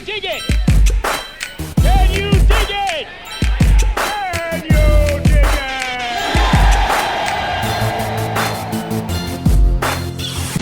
dig it? Can you dig it? Can you dig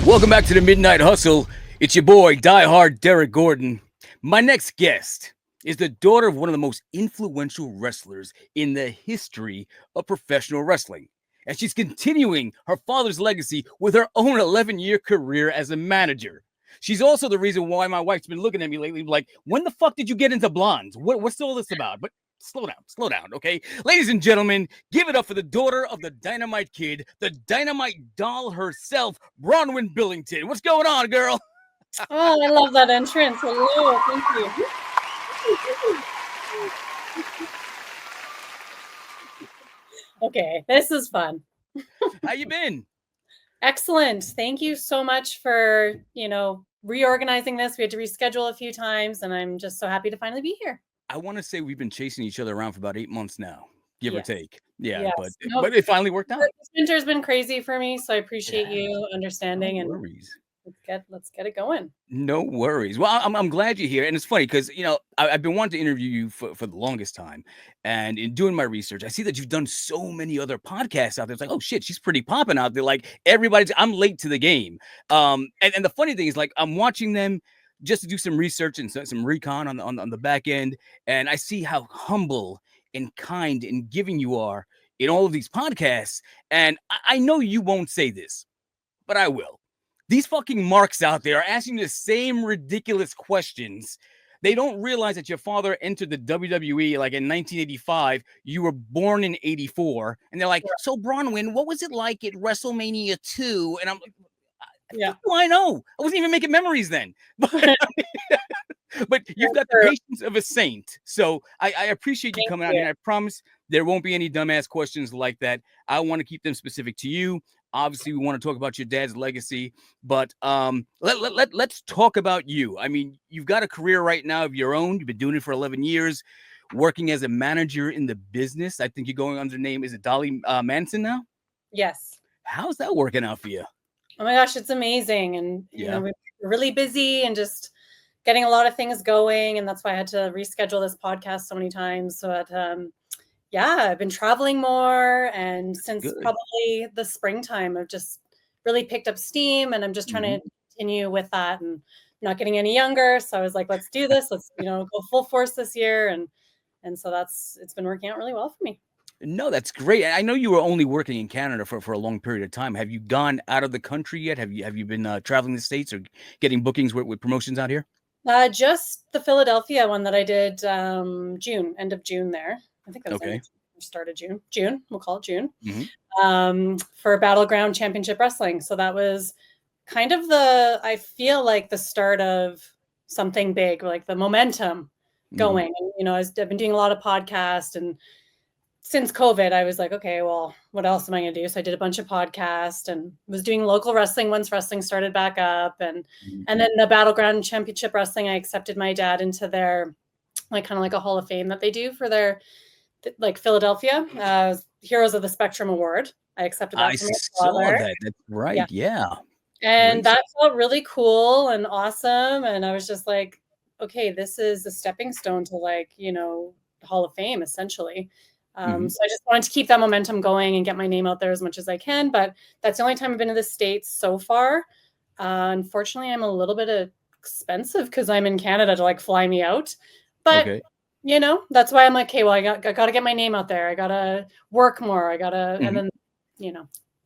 it? Welcome back to the Midnight Hustle. It's your boy, DieHard Derek Gordon. My next guest is the daughter of one of the most influential wrestlers in the history of professional wrestling. And she's continuing her father's legacy with her own 11-year career as a manager. She's also the reason why my wife's been looking at me lately like, when the fuck did you get into blondes? What's all this about? But slow down, okay? Ladies and gentlemen, give it up for the daughter of the Dynamite Kid, the Dynamite Doll herself, Bronwyne Billington. What's going on, girl? Oh, I love that entrance. Hello, thank you. Okay, this is fun. How you been? Excellent. Thank you so much for, reorganizing this. We had to reschedule a few times, and I'm just so happy to finally be here. I want to say we've been chasing each other around for about 8 months now, give or take. Yeah, yes. but it finally worked out. This winter's been crazy for me, so I appreciate you understanding. No worries. Let's get it going. No worries. Well, I'm glad you're here, and it's funny because I've been wanting to interview you for the longest time, and in doing my research, I see that you've done so many other podcasts out there. It's like, oh shit, she's pretty popping out there. Like I'm late to the game. And the funny thing is, like, I'm watching them just to do some research and some recon on the back end, and I see how humble and kind and giving you are in all of these podcasts. And I know you won't say this, but I will. These fucking marks out there are asking the same ridiculous questions. They don't realize that your father entered the WWE like in 1985. You were born in 84. And they're like, so Bronwyne, what was it like at WrestleMania 2? And I'm like, I know. I wasn't even making memories then. But you've got the patience of a saint. So I appreciate you coming out here. I promise there won't be any dumbass questions like that. I want to keep them specific to you. Obviously, we want to talk about your dad's legacy, but let's talk about you. I mean, you've got a career right now of your own. You've been doing it for 11 years, working as a manager in the business. I think you're going under the name, is it Dolly Manson now? Yes. How's that working out for you? Oh my gosh, it's amazing. And, we're really busy and just getting a lot of things going. And that's why I had to reschedule this podcast so many times. So that, I've been traveling more, and since probably the springtime, I've just really picked up steam, and I'm just trying to continue with that and not getting any younger. So I was like, let's do this. Let's, go full force this year. And so it's been working out really well for me. No, that's great. I know you were only working in Canada for a long period of time. Have you gone out of the country yet? Have you been traveling the States or getting bookings with promotions out here? Just the Philadelphia one that I did end of June there. I think that was start of June. We'll call it June. For Battleground Championship Wrestling. So that was kind of I feel like the start of something big, like the momentum going. And, I've been doing a lot of podcasts, and since COVID, I was like, okay, well, what else am I going to do? So I did a bunch of podcasts and was doing local wrestling once wrestling started back up. And then the Battleground Championship Wrestling, I accepted my dad into their kind of like a Hall of Fame that they do for their Philadelphia Heroes of the Spectrum Award. I accepted that. I saw that. That's right. Yeah. And that felt really cool and awesome. And I was just like, okay, this is a stepping stone to Hall of Fame essentially. So I just wanted to keep that momentum going and get my name out there as much as I can. But that's the only time I've been to the States so far. Unfortunately, I'm a little bit expensive because I'm in Canada to fly me out. But that's why I'm like, okay, well, I got to get my name out there. I got to work more. I got to, and then,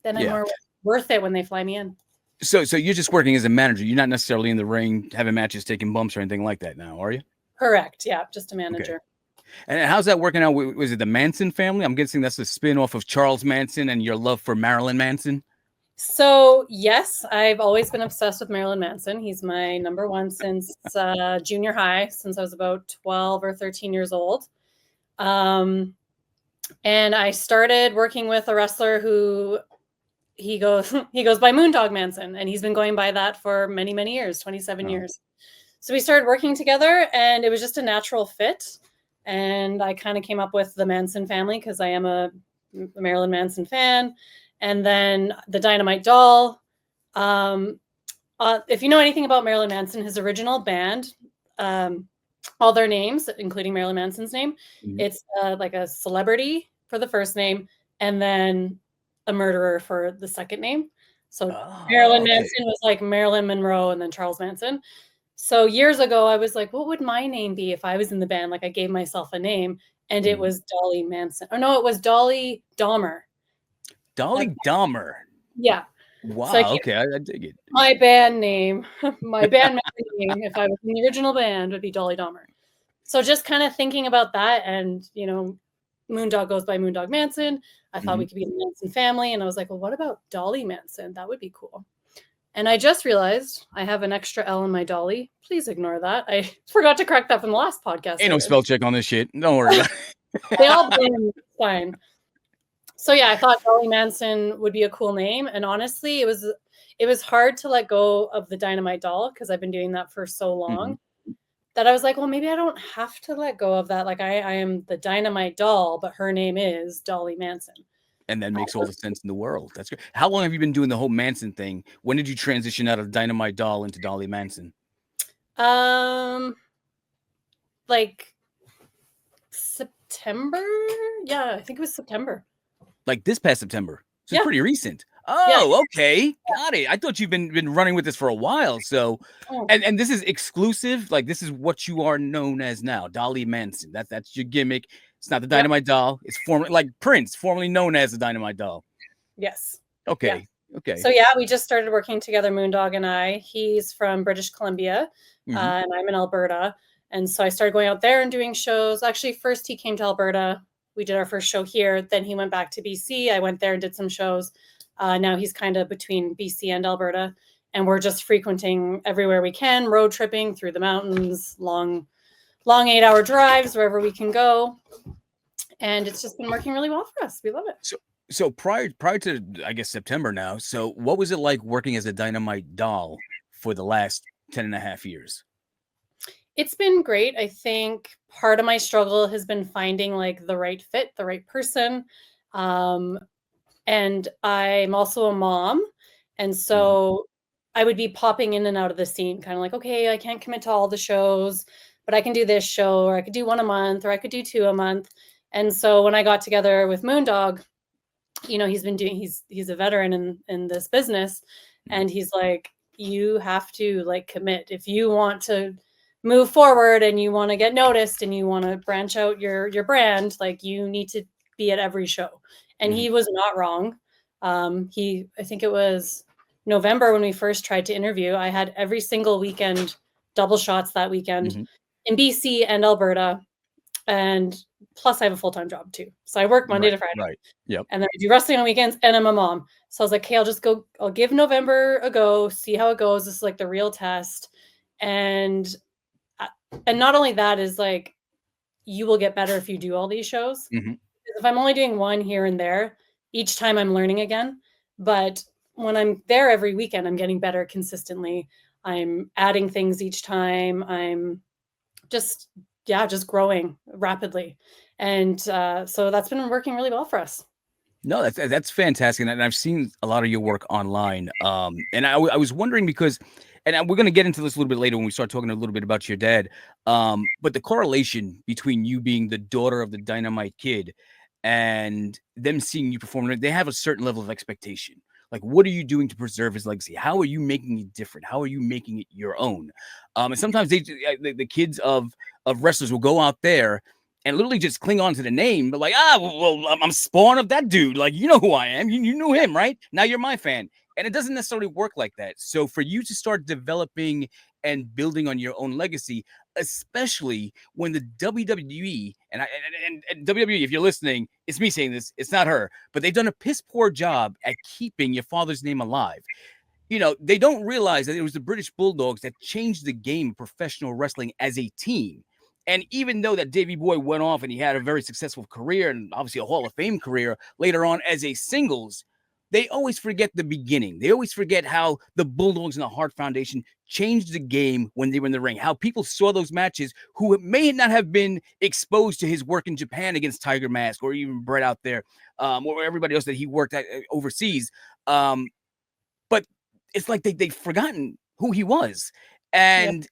then I'm more worth it when they fly me in. So you're just working as a manager. You're not necessarily in the ring, having matches, taking bumps or anything like that now, are you? Correct. Yeah. Just a manager. Okay. And how's that working out? Was it the Manson family? I'm guessing that's a spin-off of Charles Manson and your love for Marilyn Manson. So yes, I've always been obsessed with Marilyn Manson. He's my number one since junior high, since I was about 12 or 13 years old. And I started working with a wrestler who he goes by Moondog Manson, and he's been going by that for many, many years, 27 years. So we started working together, and it was just a natural fit. And I kind of came up with the Manson family because I am a Marilyn Manson fan. And then the Dynamite Doll. If you know anything about Marilyn Manson, his original band, all their names, including Marilyn Manson's name. Mhm. It's like a celebrity for the first name, and then a murderer for the second name. So Marilyn Oh, okay. Manson was like Marilyn Monroe, and then Charles Manson. So years ago, I was like, what would my name be if I was in the band? Like I gave myself a name, and it Mhm. was Dolly Manson. Oh no, it was Dolly Dahmer. Dolly Dahmer. Yeah. So I Wow, came okay, I dig it. my band name, my band name, if I was in the original band, would be Dolly Dahmer. So just kind of thinking about that, and Moondog goes by Moondog Manson. I thought we Mhm. could be the Manson family, and I was like, well, what about Dolly Manson? That would be cool. And I just realized I have an extra L in my Dolly. Please ignore that. I forgot to correct that from the last podcast Ain't I no did. spell check on this shit. Don't worry about They all it. been fine. So yeah, I thought Dolly Manson would be a cool name, and honestly, it was hard to let go of the Dynamite Doll because I've been doing that for so Mhm. long that I was like, well, maybe I don't have to let go of that. Like I am the Dynamite Doll, but her name is Dolly Manson. And that makes all the sense in the world. That's great. How long have you been doing the whole Manson thing? When did you transition out of Dynamite Doll into Dolly Manson? Like September? Yeah, I think it was September. Like this past September. So it's Yeah. pretty recent. Yeah. Oh, okay. Got it. I thought you've been running with this for a while. So Oh, and this is exclusive. Like this is what you are known as now, Dolly Manson. That's your gimmick. It's not the yep. Dynamite Doll. It's formerly like Prince, formerly known as the Dynamite Doll. Yes. Yeah. Okay. Okay. So yeah, we just started working together, Moondog and I. He's from British Columbia, Mhm. and I'm in Alberta. And so I started going out there and doing shows. Actually, first he came to Alberta. We did our first show here. Then he went back to BC. I went there and did some shows. Now he's kind of between BC and Alberta. And we're just frequenting everywhere we can, road tripping through the mountains, long 8-hour drives, wherever we can go. And it's just been working really well for us. We love it. So prior to I guess September now. So what was it like working as a Dynamite Doll for the last 10 and a half years? It's been great. I think part of my struggle has been finding like the right fit, the right person. Um, and I'm also a mom. And Mhm. so I would be popping in and out of the scene, kind of like, okay, I can't commit to all the shows, but I can do this show, or I could do one a month, or I could do two a month. And so when I got together with Moondog, he's a veteran in this business, Mhm. and he's like, you have to like commit if you want to move forward and you want to get noticed and you want to branch out your brand, like you need to be at every show. And Mhm. he was not wrong. I think it was November when we first tried to interview. I had every single weekend double shots that weekend Mhm. in BC and Alberta, and plus I have a full-time job too, so I work Monday Right. to Friday, Right. Yep. and then I do wrestling on weekends, and I'm a mom. So I was like, okay, I'll give November a go, see how it goes. This is like the real test. And and not only that is like, you will get better if you do all these shows. Mhm. If I'm only doing one here and there, each time I'm learning again. But when I'm there every weekend, I'm getting better consistently. I'm adding things each time. I'm just, yeah, just growing rapidly. And so that's been working really well for us. No, that's fantastic, and I've seen a lot of your work online. And I was wondering because, and we're going to get into this a little bit later when we start talking a little bit about your dad. But the correlation between you being the daughter of the Dynamite Kid and them seeing you perform, they have a certain level of expectation. Like, what are you doing to preserve his legacy? How are you making it different? How are you making it your own? And sometimes the kids of wrestlers will go out there and literally just cling on to the name, but like, I'm spawn of that dude. Like, you know who I am. You knew him, right? Now you're my fan. And it doesn't necessarily work like that. So for you to start developing and building on your own legacy, especially when the WWE and WWE, if you're listening, it's me saying this, it's not her, but they've done a piss poor job at keeping your father's name alive. They don't realize that it was the British Bulldogs that changed the game of professional wrestling as a team. And even though that Davey Boy went off and he had a very successful career and obviously a Hall of Fame career later on as a singles, they always forget the beginning. They always forget how the Bulldogs and the Hart Foundation changed the game when they were in the ring, how people saw those matches who may not have been exposed to his work in Japan against Tiger Mask or even Brett out there, or everybody else that he worked at overseas. But it's like they've forgotten who he was. Yep. And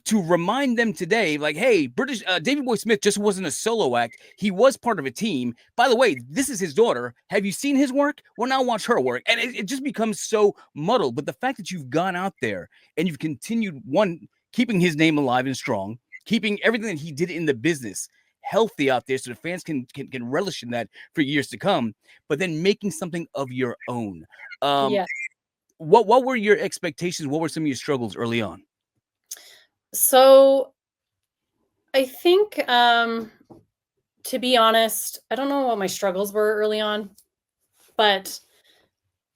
to remind them today, like, hey, British Davey Boy Smith just wasn't a solo act. He was part of a team. By the way, this is his daughter. Have you seen his work? Well, now watch her work. And it just becomes so muddled. But the fact that you've gone out there and you've continued, one, keeping his name alive and strong, keeping everything that he did in the business healthy out there so the fans can relish in that for years to come, but then making something of your own. Yeah. What were your expectations? What were some of your struggles early on? So I think, to be honest, I don't know what my struggles were early on, but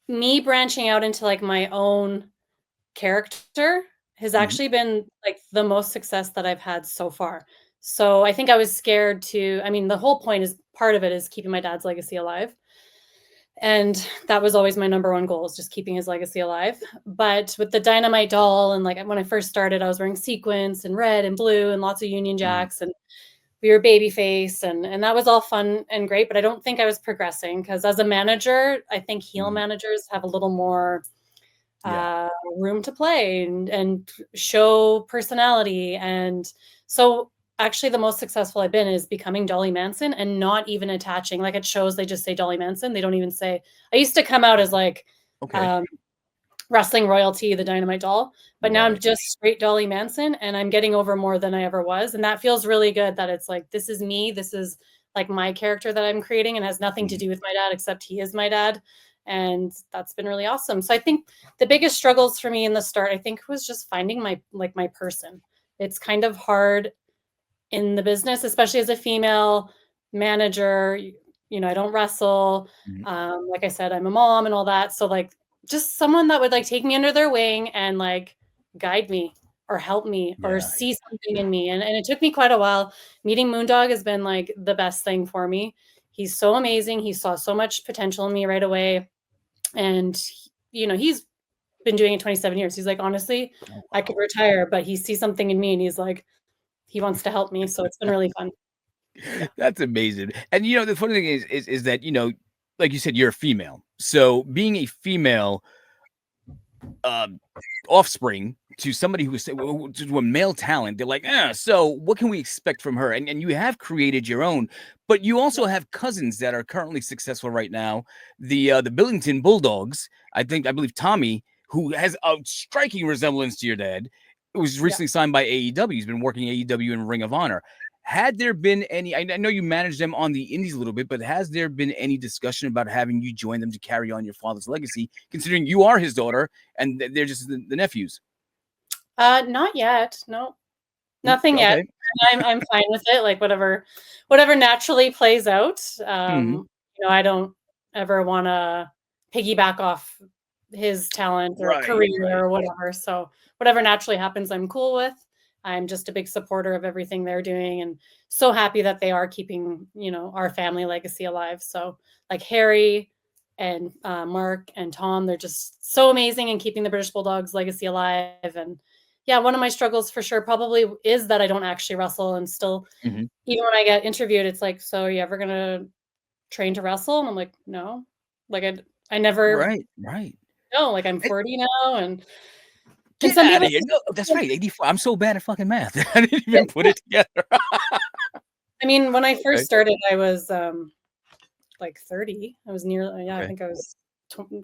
me branching out into like my own character has actually been like the most success that I've had so far. So I think I was scared to, I mean, the whole point is part of it is keeping my dad's legacy alive. And that was always my number one goal, is just keeping his legacy alive. But with the Dynamite Doll, and like when I first started, I was wearing sequins and red and blue and lots of Union Jacks, and we were babyface, and that was all fun and great. But I don't think I was progressing, because as a manager, I think heel managers have a little more room to play and show personality. And so actually the most successful I've been is becoming Dolly Manson, and not even attaching, like at shows, they just say Dolly Manson. They don't even say, I used to come out as like, wrestling royalty, the Dynamite Doll, but now I'm just straight Dolly Manson, and I'm getting over more than I ever was. And that feels really good, that it's like, this is me. This is like my character that I'm creating, and has nothing to do with my dad, except he is my dad. And that's been really awesome. So I think the biggest struggles for me in the start, I think, was just finding my person. It's kind of hard in the business, especially as a female manager. You know, I don't wrestle. Like I said, I'm a mom and all that. So like, just someone that would like take me under their wing and like guide me or help me or see something in me. And it took me quite a while. Meeting Moondog has been like the best thing for me. He's so amazing. He saw so much potential in me right away. And, you know, he's been doing it 27 years. He's like, honestly, I could retire, but he sees something in me, and he's like, he wants to help me. So it's been really fun. That's amazing. And, you know, the funny thing is that, you know, like you said, you're a female. So being a female offspring to somebody who is to a male talent, they're like, so what can we expect from her? And you have created your own, but you also have cousins that are currently successful right now. The Billington Bulldogs, I believe Tommy, who has a striking resemblance to your dad, was recently signed by AEW. He's been working AEW in Ring of Honor. Had there been any, I know you managed them on the indies a little bit, but has there been any discussion about having you join them to carry on your father's legacy, considering you are his daughter and they're just the nephews? Not yet. No, nothing yet. And I'm fine with it. Like whatever naturally plays out. You know, I don't ever want to piggyback off his talent or career or whatever. So whatever naturally happens, I'm cool with. I'm just a big supporter of everything they're doing, and so happy that they are keeping, you know, our family legacy alive. So like Harry and Mark and Tom, they're just so amazing in keeping the British Bulldogs legacy alive. And yeah, one of my struggles for sure probably is that I don't actually wrestle, and still, even when I get interviewed, it's like, so are you ever going to train to wrestle? And I'm like, no, like I never, no, like I'm 40 now, and get out of here. No, that's right. 84. I'm so bad at fucking math. I didn't even put it together. I mean, when I first started, I was like 30. I was near, I think I was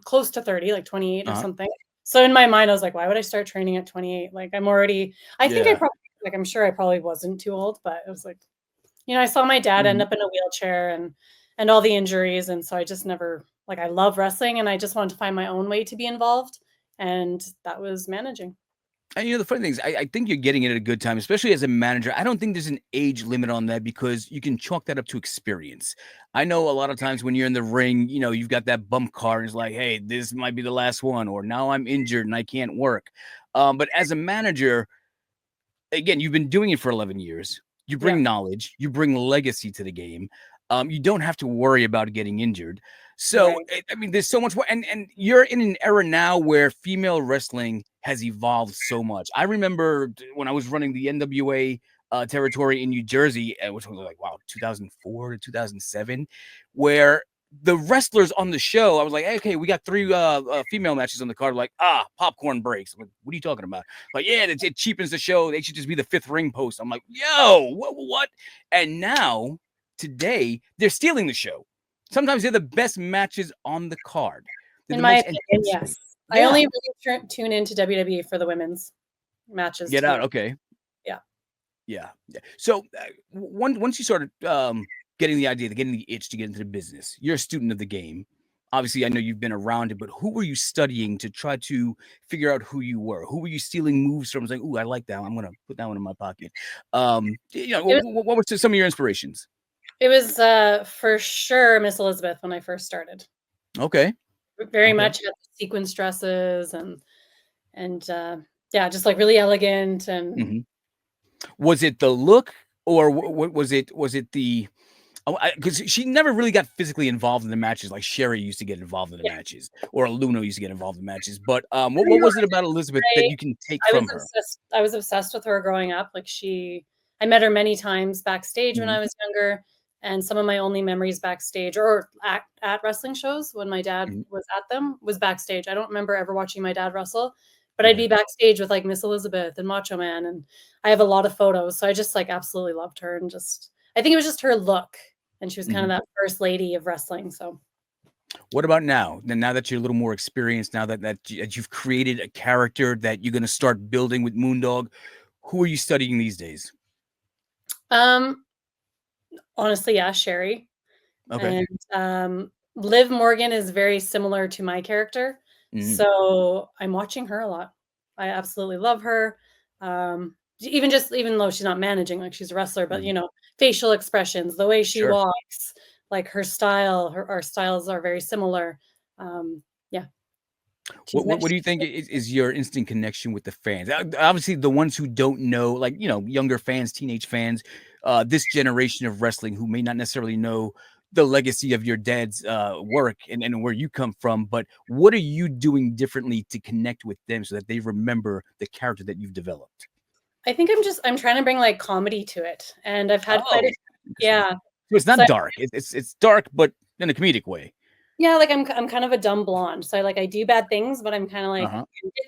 close to 30, like 28 or something. So in my mind, I was like, why would I start training at 28? Like I'm already, I think I probably, like, I'm sure I probably wasn't too old, but it was like, you know, I saw my dad end up in a wheelchair and all the injuries. And so I just never, like, I love wrestling, and I just wanted to find my own way to be involved. And that was managing. And, you know, the funny thing is, I think you're getting it at a good time, especially as a manager. I don't think there's an age limit on that, because you can chalk that up to experience. I know a lot of times when you're in the ring, you know, you've got that bump card, and it's like, hey, this might be the last one, or now I'm injured and I can't work. But as a manager, again, you've been doing it for 11 years. You bring knowledge, you bring legacy to the game. You don't have to worry about getting injured. So, I mean, there's so much more. And you're in an era now where female wrestling has evolved so much. I remember when I was running the NWA territory in New Jersey, which was like, wow, 2004 to 2007, where the wrestlers on the show, I was like, hey, okay, we got 3 female matches on the card. Like, popcorn breaks. I'm like, what are you talking about? Like, yeah, it cheapens the show. They should just be the 5th ring post. I'm like, yo, what? And now, today, they're stealing the show. Sometimes they're the best matches on the card. They're In the my most opinion, yes. Yeah. I only really tune into WWE for the women's matches. Get out, okay. Yeah. So once you started getting the idea, getting the itch to get into the business, you're a student of the game. Obviously, I know you've been around it, but who were you studying to try to figure out who you were? Who were you stealing moves from? Like, ooh, I like that. I'm gonna put that one in my pocket. What were some of your inspirations? It was for sure Miss Elizabeth when I first started. Okay. Very much had sequence dresses and just like really elegant and. Was it the look, or what was it? Was it the because she never really got physically involved in the matches like Sherry used to get involved in the matches, or Luna used to get involved in matches. But what was it about Elizabeth that you can take from her? I was obsessed with her growing up. Like I met her many times backstage when I was younger, and some of my only memories backstage or at wrestling shows when my dad was at them was backstage. I don't remember ever watching my dad wrestle, but I'd be backstage with like Miss Elizabeth and Macho Man, and I have a lot of photos. So I just like absolutely loved her, and I think it was just her look, and she was kind of that first lady of wrestling. So, what about now? Now that you're a little more experienced, now that you've created a character that you're going to start building with Moondog, who are you studying these days? Honestly, yeah, Sherry. Okay. And Liv Morgan is very similar to my character. So I'm watching her a lot. I absolutely love her. Even though she's not managing, like she's a wrestler, but facial expressions, the way she walks, like her style, our styles are very similar. Yeah. What do you think is your instant connection with the fans? Obviously, the ones who don't know, like, younger fans, teenage fans, this generation of wrestling who may not necessarily know the legacy of your dad's work and where you come from. But what are you doing differently to connect with them so that they remember the character that you've developed? I think I'm trying to bring like comedy to it. And I've had So it's not dark. It's dark, but in a comedic way. Yeah, like I'm kind of a dumb blonde. So I do bad things, but I'm kind of like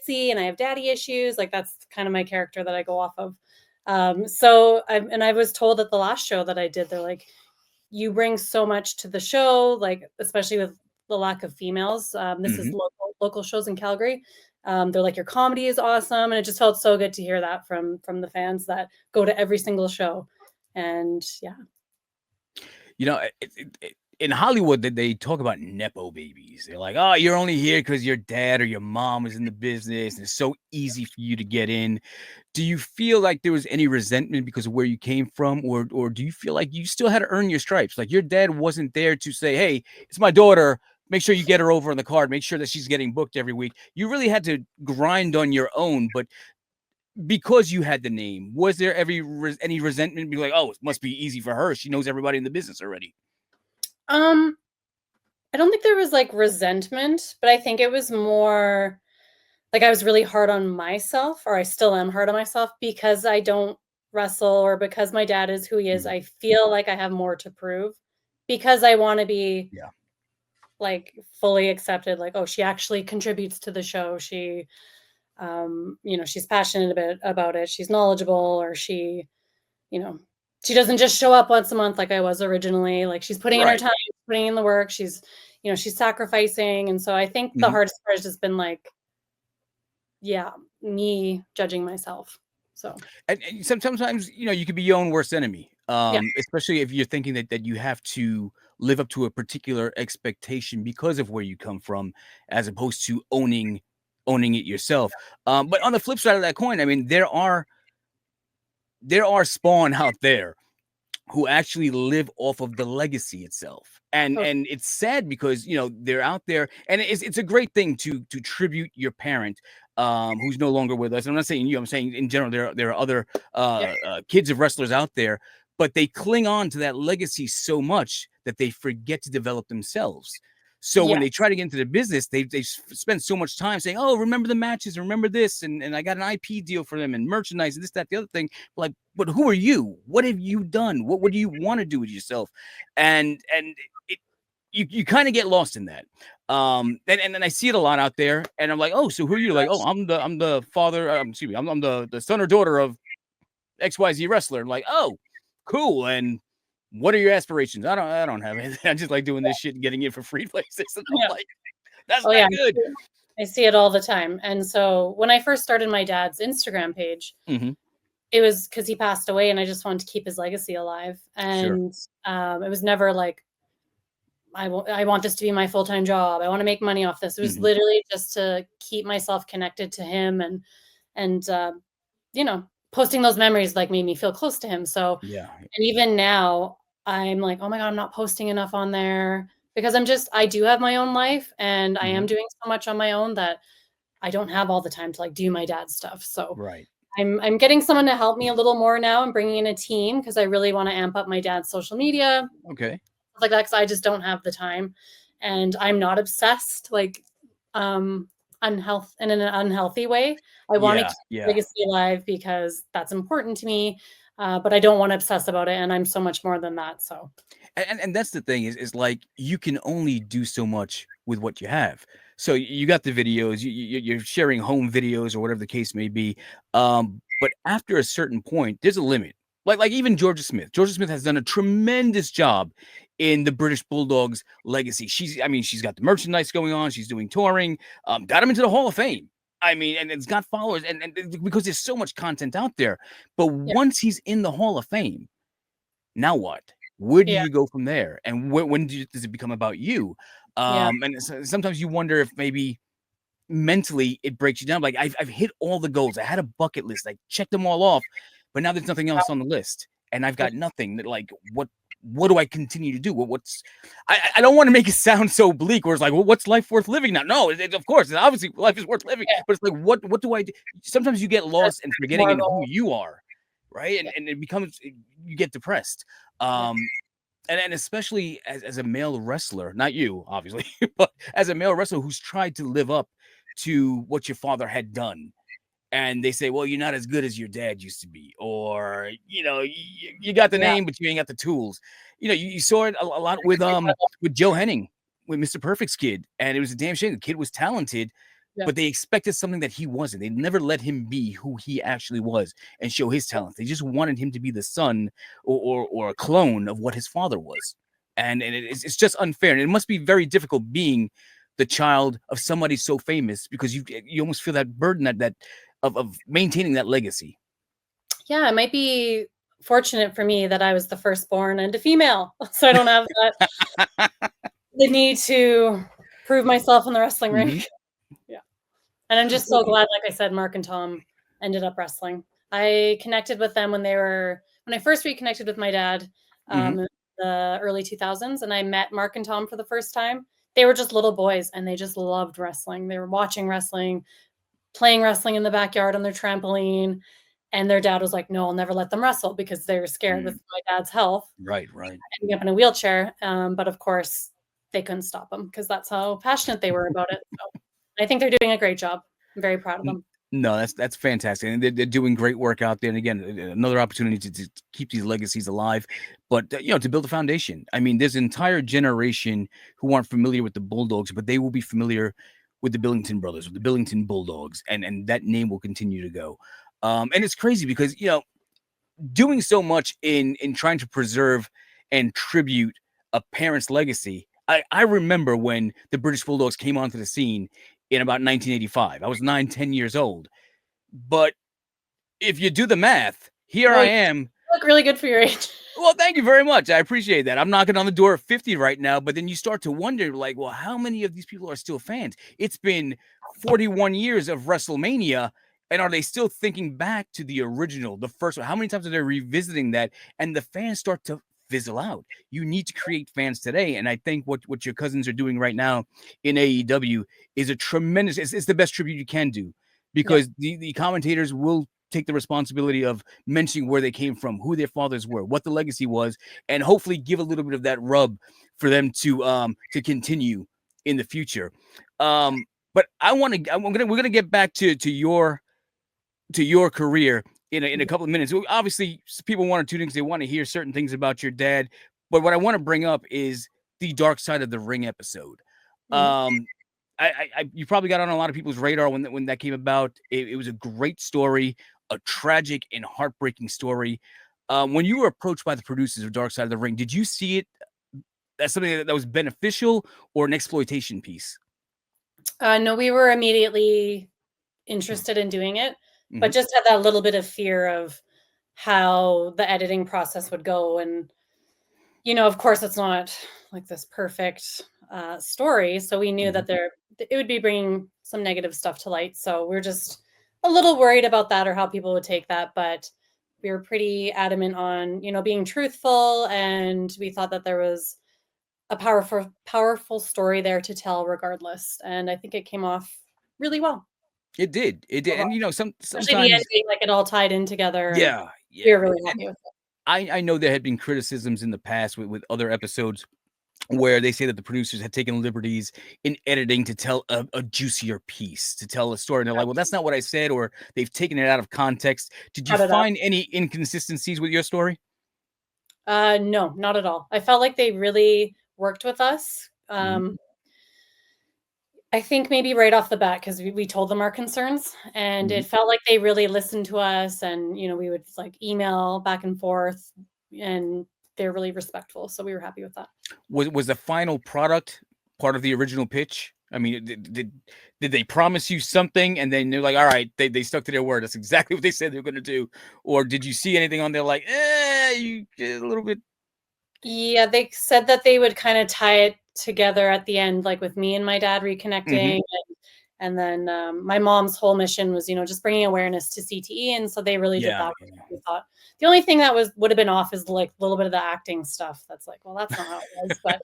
ditzy and I have daddy issues. Like that's kind of my character that I go off of. I was told at the last show that I did, they're like, you bring so much to the show, like especially with the lack of females. This is local shows in Calgary. They're like, your comedy is awesome. And it just felt so good to hear that from the fans that go to every single show. And in Hollywood, they talk about Nepo babies. They're like, oh, you're only here because your dad or your mom is in the business. And it's so easy for you to get in. Do you feel like there was any resentment because of where you came from? Or do you feel like you still had to earn your stripes? Like your dad wasn't there to say, hey, it's my daughter. Make sure you get her over on the card. Make sure that she's getting booked every week. You really had to grind on your own. But because you had the name, was there any resentment? Be like, oh, it must be easy for her. She knows everybody in the business already. I don't think there was like resentment, but I think it was more like I was really hard on myself, or I still am hard on myself because I don't wrestle or because my dad is who he is. I feel like I have more to prove because I want to be like fully accepted. Like, oh, she actually contributes to the show. She, she's passionate about it. She's knowledgeable, or she doesn't just show up once a month like I was originally. Like she's putting in her time, putting in the work. She's sacrificing. And so I think the hardest part has just been like, me judging myself. So and sometimes you could be your own worst enemy, especially if you're thinking that you have to live up to a particular expectation because of where you come from, as opposed to owning it yourself. But on the flip side of that coin, I mean, there are spawn out there who actually live off of the legacy itself. And it's sad because, they're out there, and it's a great thing to tribute your parent, who's no longer with us. I'm not saying you, I'm saying in general, there are other kids of wrestlers out there, but they cling on to that legacy so much that they forget to develop themselves. So when they try to get into the business, they spend so much time saying, oh, remember the matches, remember this, and I got an IP deal for them and merchandise and this, that, the other thing. Like, but who are you? What have you done? What do you want to do with yourself? And you kind of get lost in that. And then I see it a lot out there, and I'm like, oh, so who are you? Like, oh, I'm the father. Excuse me, I'm the son or daughter of XYZ wrestler. I'm like, oh, cool. And what are your aspirations? I don't have anything. I just like doing this shit and getting it for free places. And I'm like, that's Oh not yeah, good. I see it all the time. And so when I first started my dad's Instagram page, Mm-hmm. it was because he passed away, and I just wanted to keep his legacy alive. And it was never like, I want this to be my full-time job. I want to make money off this. It was literally just to keep myself connected to him, and you know, posting those memories like made me feel close to him. So, Yeah. and even now I'm like, oh my God, I'm not posting enough on there because I do have my own life, and I am doing so much on my own that I don't have all the time to like do my dad's stuff. So Right. I'm getting someone to help me a little more now. I'm bringing in a team because I really want to amp up my dad's social media, Okay. like that, because I just don't have the time, and I'm not obsessed like unhealth in an unhealthy way. I want to Yeah. keep Yeah. legacy alive because that's important to me, but I don't want to obsess about it, and I'm so much more than that. So And that's the thing is like you can only do so much with what you have. So you got the videos, you're sharing home videos or whatever the case may be. But after a certain point, there's a limit. Like even Georgia Smith. Georgia Smith has done a tremendous job in the British Bulldogs legacy. She's got the merchandise going on. She's doing touring. Got him into the Hall of Fame. I mean, and it's got followers, and because there's so much content out there. But yeah, once he's in the Hall of Fame, now what? Where do yeah, you go from there? And when does it become about you? yeah, And sometimes you wonder if maybe mentally it breaks you down. Like I've hit all the goals. I had a bucket list. I checked them all off, but now there's nothing else on the list, and I've got nothing. That like what do I continue to do? I don't want to make it sound so bleak where it's like, well, what's life worth living now? No, of course, obviously life is worth living, yeah. but it's like, what do I do? Sometimes you get There's lost in forgetting more in who goals. you are, right? Yeah, And it becomes, you get depressed. yeah, And especially as a male wrestler, not you, obviously, but as a male wrestler who's tried to live up to what your father had done. And they say, well, you're not as good as your dad used to be. Or, you got the yeah. name, but you ain't got the tools. You saw it a lot with Joe Henning, with Mr. Perfect's kid. And it was a damn shame. The kid was talented, Yeah. but they expected something that he wasn't. They never let him be who he actually was and show his talent. They just wanted him to be the son or a clone of what his father was. And it's just unfair. And it must be very difficult being the child of somebody so famous, because you almost feel that burden that of maintaining that legacy. Yeah, it might be fortunate for me that I was the firstborn and a female, so I don't have the need to prove myself in the wrestling ring. Mhm. Yeah. And I'm just so glad, like I said, Mark and Tom ended up wrestling. I connected with them when I first reconnected with my dad, Mhm. in the early 2000s, and I met Mark and Tom for the first time. They were just little boys, and they just loved wrestling. They were watching wrestling, playing wrestling in the backyard on their trampoline, and their dad was like, "No, I'll never let them wrestle," because they were scared with my dad's health, Right, right. ending up in a wheelchair. But of course, they couldn't stop him because that's how passionate they were about it. So I think they're doing a great job. I'm very proud of N them. No, that's fantastic, and they're doing great work out there, and again, another opportunity to keep these legacies alive, but, to build a foundation. I mean, there's an entire generation who aren't familiar with the Bulldogs, but they will be familiar with the Billington brothers, with the Billington Bulldogs, and that name will continue to go. And it's crazy because, doing so much in trying to preserve and tribute a parent's legacy. I remember when the British Bulldogs came onto the scene in about 1985. I was 9, 10 years old. But if you do the math, here Oh, I you am. look really good for your age. Well, thank you very much. I appreciate that. I'm knocking on the door of 50 right now, but then you start to wonder, like, well, how many of these people are still fans? It's been 41 years of WrestleMania, and are they still thinking back to the original, the first one? How many times are they revisiting that? And the fans start to fizzle out. You need to create fans today, and I think what your cousins are doing right now in AEW is a tremendous. It's the best tribute you can do, Yeah. because the commentators will take the responsibility of mentioning where they came from, who their fathers were, what the legacy was, and hopefully give a little bit of that rub for them to continue in the future. But we're gonna get back to your career in a couple of minutes. Obviously, people want to tune in because they want to hear certain things about your dad. But what I want to bring up is the Darkside of the Ring episode. Mhm. You probably got on a lot of people's radar when that came about. It was a great story, a tragic and heartbreaking story. When you were approached by the producers of Darkside of the Ring, did you see it as something that was beneficial or an exploitation piece? No, we were immediately interested in doing it, but Mhm. just had that little bit of fear of how the editing process would go. And, of course, it's not like this perfect story. So we knew Mhm. that it would be bringing some negative stuff to light. So we're just a little worried about that or how people would take that. But we were pretty adamant on, being truthful. And we thought that there was a powerful story there to tell regardless. And I think it came off really well. It did. It did. And Especially the sometimes, ending, like, it all tied in together, and yeah, we yeah. were really happy with it. I know there had been criticisms in the past with other episodes where they say that the producers had taken liberties in editing to tell a juicier piece, to tell a story. And they're like, well, that's not what I said, or they've taken it out of context. Did you Cut it up. find any inconsistencies with your story? No, not at all. I felt like they really worked with us. Mhm. I think maybe right off the bat, 'cause we told them our concerns, and Mhm. it felt like they really listened to us, and, we would, like, email back and forth, and they're really respectful, so we were happy with that. Was the final product part of the original pitch? I mean, did they promise you something and then they're like, all right, they stuck to their word. That's exactly what they said they were going to do. Or did you see anything on there like, you get a little bit? Yeah, they said that they would kinda tie it together at the end, like, with me and my dad Mhm. reconnecting, and then, my mom's whole mission was, just bringing awareness to CTE, and so they really did Yeah, that, which yeah. we thought. The only thing that would have been off is, like, a little bit of the acting stuff that's like, "Well, that's not how it was," but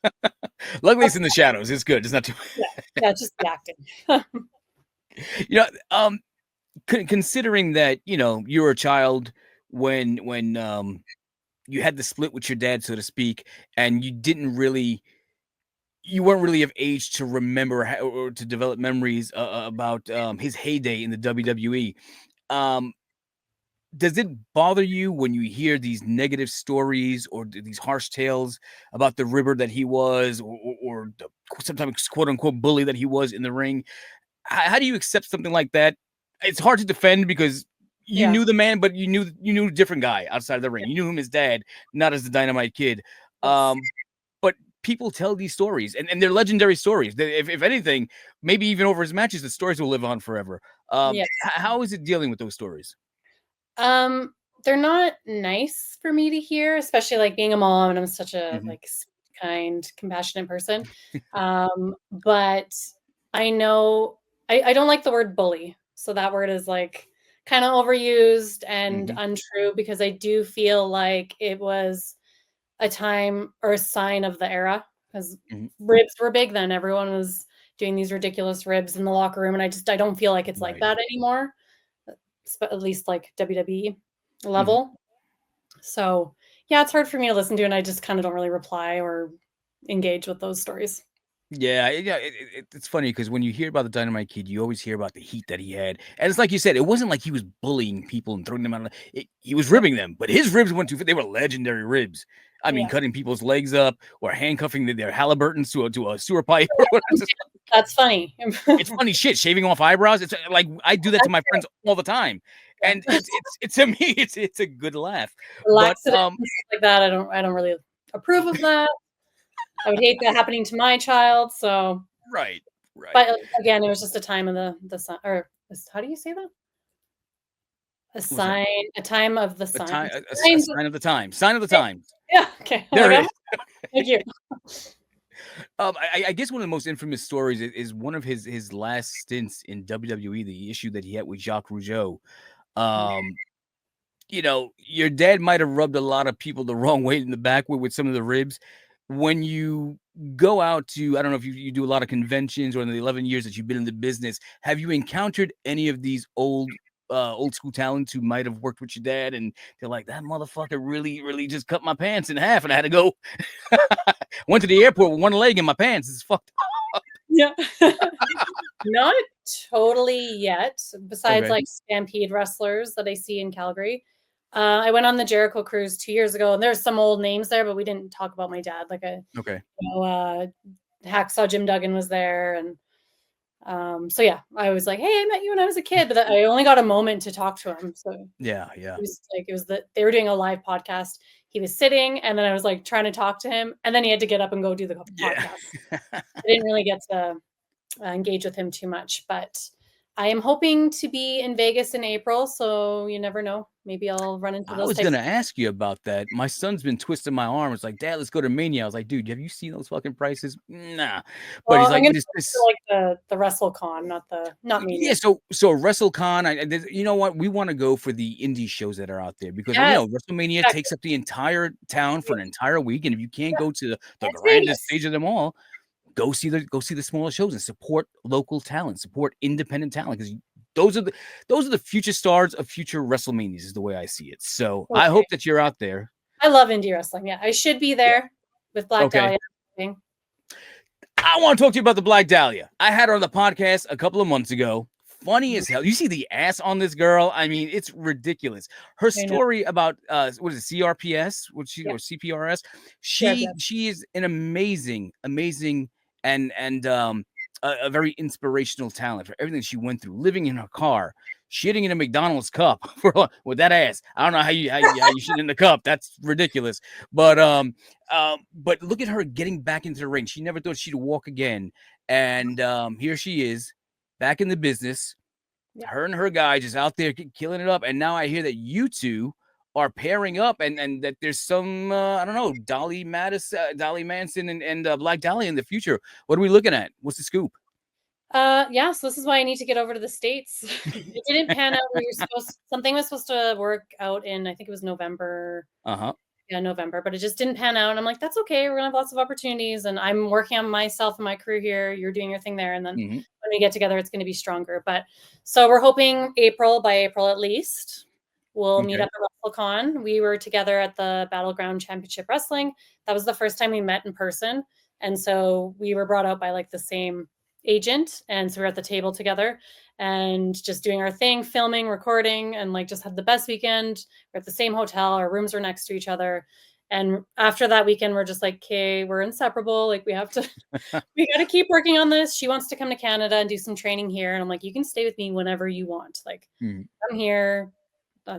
Luckily, it's that's in the shadows. It's good. It's not too. yeah, yeah, just the acting. you know, um, Considering that you were a child when you had the split with your dad, so to speak, and you weren't really of age to remember or to develop memories about his heyday in the WWE. Um, does it bother you when you hear these negative stories or these harsh tales about the ribber that he was, or the sometimes quote unquote bully that he was in the ring? How do you accept something like that? It's hard to defend because you Yeah, knew the man, but you knew a different guy outside of the ring. yeah, You knew him as dad, not as the Dynamite Kid. yes, But people tell these stories, and they're legendary stories. If anything, maybe even over his matches, the stories will live on forever. yes. How is it dealing with those stories? Um, they're not nice for me to hear, especially, like, being a mom, and I'm such a, Mhm, like, sweet, kind, compassionate person. But I know I don't like the word bully, so that word is, like, kinda overused and mhm, untrue because I do feel like it was a time or a sign of the era, 'cause mhm. ribs were big then, everyone was doing these ridiculous ribs in the locker room, and I don't feel like it's like Right. that anymore, at least, like, WWE Mhm. level. So, yeah, it's hard for me to listen to, and I just kinda don't really reply or engage with those stories. Yeah, yeah. It's funny because when you hear about the Dynamite Kid, you always hear about the heat that he had, and it's like you said, it wasn't like he was bullying people and throwing them out. He was Yeah, ribbing them, but his ribs went too. They were legendary ribs. I mean, yeah. cutting people's legs up or handcuffing their Halliburtons to a sewer pipe or whatever. That's funny. It's funny shit. Shaving off eyebrows. It's like I do that to That's my true, friends all the time, yeah. and it's to me, it's a good laugh. But Laxatives and stuff like that, I don't really approve of that. I would hate that happening to my child, so right, right. but, again, it was just a time of the sun or how do you say that? What's that? A time of the A sun time, a signs of sign of the time. Sign of the yeah, times. yeah, okay. I'm There like, it "I'm is. thank you." I guess one of the most infamous stories is one of his last stints in WWE, the issue that he had with Jacques Rougeau. Mm, Um, your dad might have rubbed a lot of people the wrong way in the back with some of the ribs. When you go out to, I don't know if you do a lot of conventions or in the 11 years that you've been in the business, have you encountered any of these old school talents who might have worked with your dad and they're like, that motherfucker really, really just cut my pants in half and I had to go went to the airport with one leg in my pants. It's fucked. yeah. Not totally yet, besides, Okay. like, Stampede wrestlers that I see in Calgary. I went on the Jericho cruise 2 years ago, and there's some old names there, but we didn't talk about my dad. Like Okay. Hacksaw Jim Duggan was there, and so yeah, I was like, "Hey, I met you when I was a kid," but I only got a moment to talk to him. So Yeah. it was they were doing a live podcast. He was sitting, and then I was like trying to talk to him, and then he had to get up and go do the Yeah. podcast. I didn't really get to engage with him too much, but I am hoping to be in Vegas in April, so you never know. Maybe I'll run into I those was types gonna of ask you about that. My son's been twisting my arm. It's like, Dad, let's go to Mania. I was like, dude, have you seen those fucking prices? Nah. But well, he's I'm like, gonna go to, this. like, the WrestleCon, not Yeah, Mania. so WrestleCon, you know what? We want to go for the indie shows that are out there because Yes, WrestleMania exactly. takes up the entire town for Yeah, an entire week, and if you can't yeah, go to the it's grandest Vegas. stage of them all, go see the smaller shows and support local talent, support independent talent because those are the future stars of future WrestleManias is the way I see it. So I Okay. hope that you're out there. I love indie wrestling, yeah. I should be Yeah. there with Black Okay. Dahlia. I want to talk to you about the Black Dahlia. I had her on the podcast a couple of months ago. Funny as hell. You see the ass on this girl? I mean, it's ridiculous. Her I know. story about what is it, CRPS? Yeah, Or CPRS? sure, yeah. She is an amazing, and a very inspirational talent for everything she went through, living in her car, shitting in a McDonald's cup with that ass. I don't know how you shit in the cup. That's ridiculous. But look at her getting back into the ring. She never thought she'd walk again. And here she is back in the business. Yeah. Her and her guy just out there killing it up. And now I hear that you two are pairing up and that there's some, I don't know, Dolly Manson and Black Dahlia in the future. What are we looking at? What's the scoop? Yeah, so this is why I need to get over to the States. It didn't pan out. Something was supposed to work out in, I think it was November. Uh-huh. Yeah, November, but it just didn't pan out. And I'm like, that's okay. We're gonna have lots of opportunities. And I'm working on myself and my career here. You're doing your thing there. And then Mm-hmm. when we get together, it's gonna be stronger. But so we're hoping by April at least, we'll meet Okay. up at WrestleCon. We were together at the Battleground Championship Wrestling. That was the first time we met in person. And so we were brought out by like the same agent. And so we were at the table together and just doing our thing, filming, recording, and like just had the best weekend. We're at the same hotel, our rooms were next to each other. And after that weekend, we're just like, okay, we're inseparable. Like we have to, we got to keep working on this. She wants to come to Canada and do some training here. And I'm like, you can stay with me whenever you want. Like I'm here,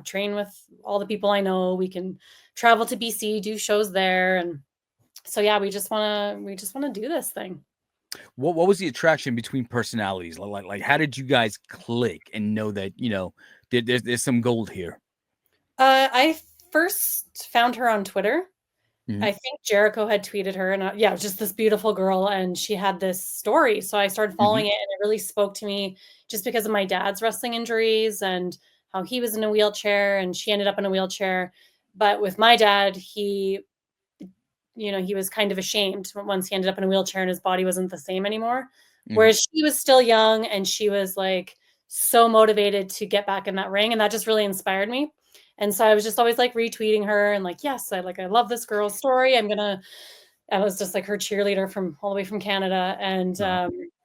train with all the people I know. We can travel to BC, do shows there. And so, yeah, we just want to do this thing. What was the attraction between personalities? Like how did you guys click and know that, there's some gold here? I first found her on Twitter. Mm-hmm. I think Jericho had tweeted her, and yeah, it was just this beautiful girl, and she had this story. So I started following it, and it really spoke to me just because of my dad's wrestling injuries and how he was in a wheelchair, and she ended up in a wheelchair. But with my dad, he was kind of ashamed once he ended up in a wheelchair and his body wasn't the same anymore. Mm-hmm. Whereas she was still young and she was like so motivated to get back in that ring, and that just really inspired me. And so I was just always like retweeting her and like, yes, I love this girl's story. I was just like her cheerleader from all the way from Canada, and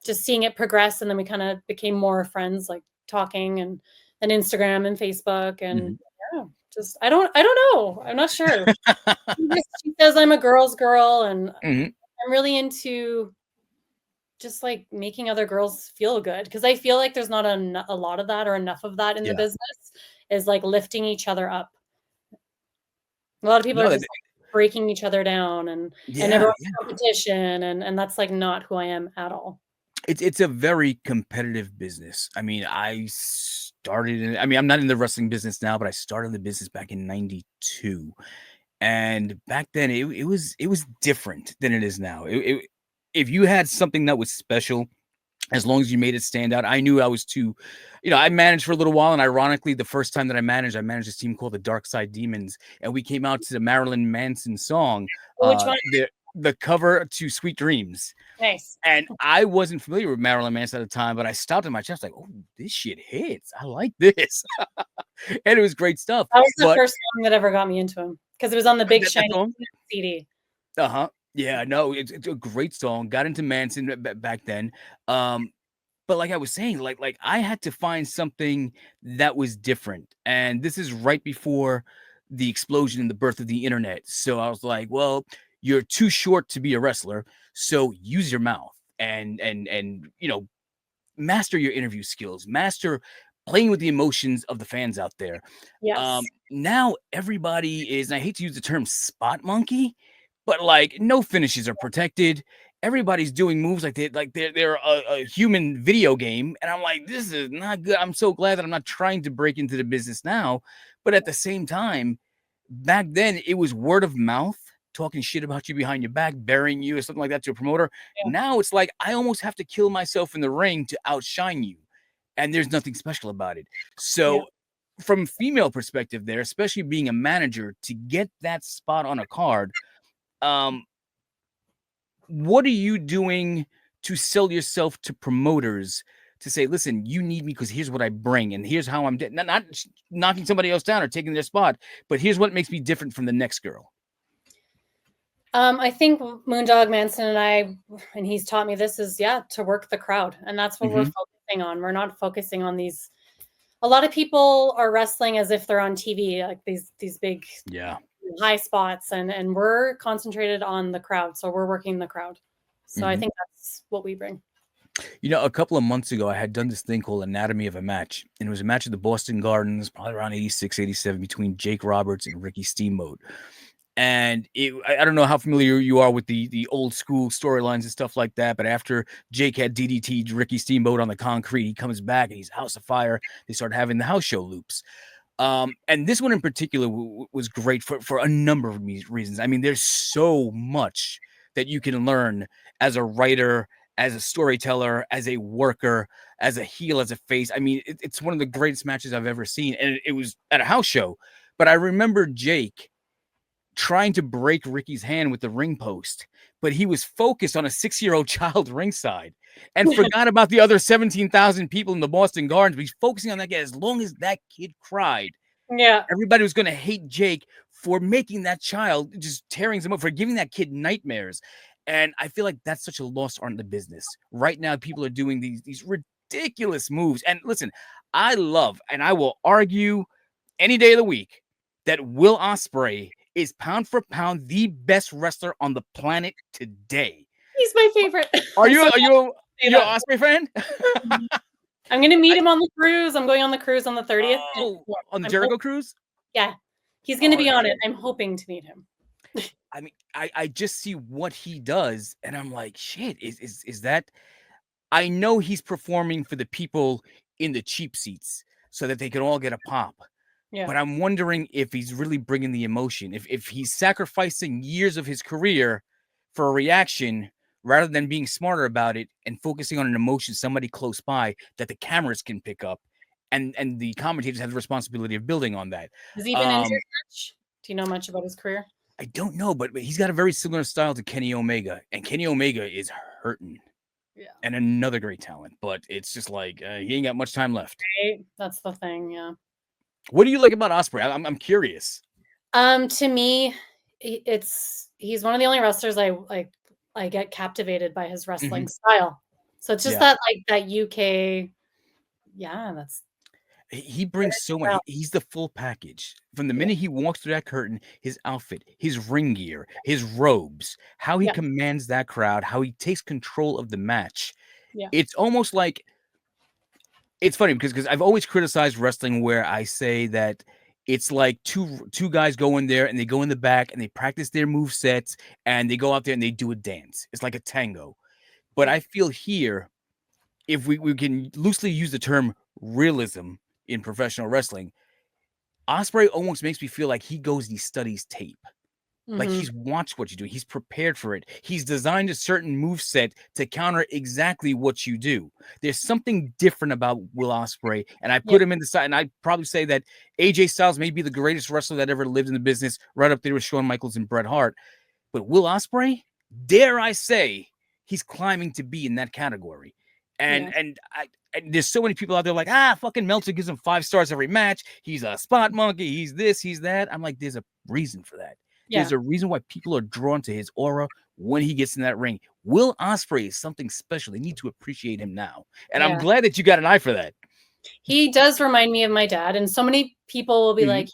just seeing it progress. And then we kind of became more friends, like talking and Instagram and Facebook. And yeah, just, I don't know. I'm not sure. She says I'm a girl's girl, and I'm really into just like making other girls feel good, because I feel like there's not a lot of that or enough of that in the business, is like lifting each other up. A lot of people are just like breaking each other down and everyone's competition, and that's like not who I am at all. It's a very competitive business. I mean, I'm not in the wrestling business now, but I started the business back in 92. And back then it was different than it is now. If you had something that was special, as long as you made it stand out. I knew I was too, I managed for a little while. And ironically, the first time that I managed this team called the Darkside Demons. And we came out to the Marilyn Manson song. Which one? The cover to Sweet Dreams. Nice. And I wasn't familiar with Marilyn Manson at the time, but I stopped in my chest like, oh, this shit hits. I like this. And it was great stuff. That was the first song that ever got me into him, because it was on the Big Shiny CD. Uh-huh. Yeah, no, it's a great song. Got into Manson back then. But like I was saying, like I had to find something that was different. And this is right before the explosion and the birth of the internet. So I was like, well, you're too short to be a wrestler, so use your mouth and master your interview skills, master playing with the emotions of the fans out there. Yes. Now everybody is, and I hate to use the term spot monkey, but like no finishes are protected. Everybody's doing moves like they're a human video game, and I'm like, this is not good. I'm so glad that I'm not trying to break into the business now, but at the same time, back then it was word of mouth, talking shit about you behind your back, burying you or something like that to a promoter. Yeah. Now it's like I almost have to kill myself in the ring to outshine you, and there's nothing special about it. So from female perspective there, especially being a manager, to get that spot on a card, what are you doing to sell yourself to promoters to say, listen, you need me because here's what I bring and here's how I'm not knocking somebody else down or taking their spot, but here's what makes me different from the next girl? I think Moondog Manson and he's taught me this is, to work the crowd. And that's what we're focusing on. We're not focusing on these. A lot of people are wrestling as if they're on TV, like these big high spots, and we're concentrated on the crowd. So we're working the crowd. So I think that's what we bring. A couple of months ago, I had done this thing called Anatomy of a Match, and it was a match at the Boston Gardens, probably around 86, 87, between Jake Roberts and Ricky Steamboat. And I don't know how familiar you are with the old school storylines and stuff like that, but after Jake had DDT'd Ricky Steamboat on the concrete, he comes back and he's House of Fire. They start having the house show loops. And this one in particular was great for a number of reasons. I mean, there's so much that you can learn as a writer, as a storyteller, as a worker, as a heel, as a face. I mean, it's one of the greatest matches I've ever seen. And it was at a house show. But I remember Jake trying to break Ricky's hand with the ring post, but he was focused on a 6-year-old child ringside and forgot about the other 17,000 people in the Boston Gardens. But he's focusing on that kid. As long as that kid cried, everybody was going to hate Jake for making that child, just tearing him up, for giving that kid nightmares. And I feel like that's such a lost art in the business. Right now, people are doing these ridiculous moves. And listen, I love, and I will argue any day of the week, that Will Ospreay is pound for pound the best wrestler on the planet today. He's my favorite. Are you an Ospreay fan? I'm going to meet him on the cruise. I'm going on the cruise on the 30th. On the Jericho cruise? Yeah. He's going to be on it. I'm hoping to meet him. I mean, I just see what he does, and I'm like, shit, is that? I know he's performing for the people in the cheap seats so that they can all get a pop. Yeah. But I'm wondering if he's really bringing the emotion, if he's sacrificing years of his career for a reaction rather than being smarter about it and focusing on an emotion, somebody close by that the cameras can pick up, and the commentators have the responsibility of building on that. Has he been injured much? Do you know much about his career? I don't know, but he's got a very similar style to Kenny Omega, and Kenny Omega is hurting. Yeah. And another great talent, but it's just like he ain't got much time left. Right? That's the thing, yeah. What do you like about Ospreay? I'm curious. To me, he's one of the only wrestlers I get captivated by his wrestling style. So it's just that UK. Yeah, that's. He brings so much. He's the full package. From the minute he walks through that curtain, his outfit, his ring gear, his robes, how he commands that crowd, how he takes control of the match. Yeah. It's almost like. It's funny because I've always criticized wrestling where I say that it's like two guys go in there and they go in the back and they practice their move sets and they go out there and they do a dance. It's like a tango. But I feel here, if we can loosely use the term realism in professional wrestling, Ospreay almost makes me feel like he goes and he studies tape. Like he's watched what you do. He's prepared for it. He's designed a certain move set to counter exactly what you do. There's something different about Will Ospreay, and I put him in the side. And I'd probably say that AJ Styles may be the greatest wrestler that ever lived in the business, right up there with Shawn Michaels and Bret Hart. But Will Ospreay, dare I say, he's climbing to be in that category. And there's so many people out there like, fucking Meltzer gives him 5 stars every match. He's a spot monkey. He's this, he's that. I'm like, there's a reason for that. Yeah. There's a reason why people are drawn to his aura, when he gets in that ring. Will Ospreay is something special. They need to appreciate him now. And I'm Yeah. glad that you got an eye for that. He does remind me of my dad. And so many people will be like,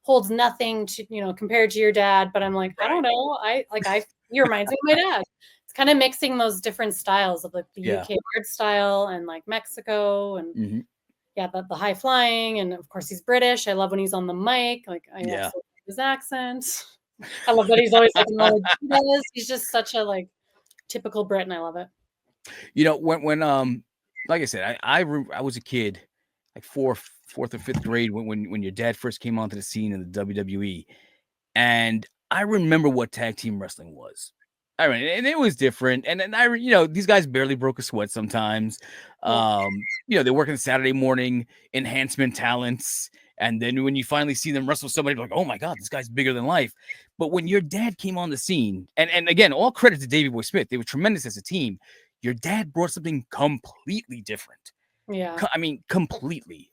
holds nothing to, compared to your dad. But I'm like, I don't know. He reminds me of my dad. It's kind of mixing those different styles of like the UK hard style and like Mexico and the high flying. And of course he's British. I love when he's on the mic. Like I also love his accent. I love that he's always like, he's just such a like typical Brit, and I love it. When like I said, I was a kid, like fourth or fifth grade when your dad first came onto the scene in the WWE, and I remember what tag team wrestling was. I mean, and it was different. And these guys barely broke a sweat sometimes. They work in Saturday morning enhancement talents. And then when you finally see them wrestle somebody, like, oh my God, this guy's bigger than life. But when your dad came on the scene, and again, all credit to Davey Boy Smith, they were tremendous as a team. Your dad brought something completely different. Yeah. I mean, completely.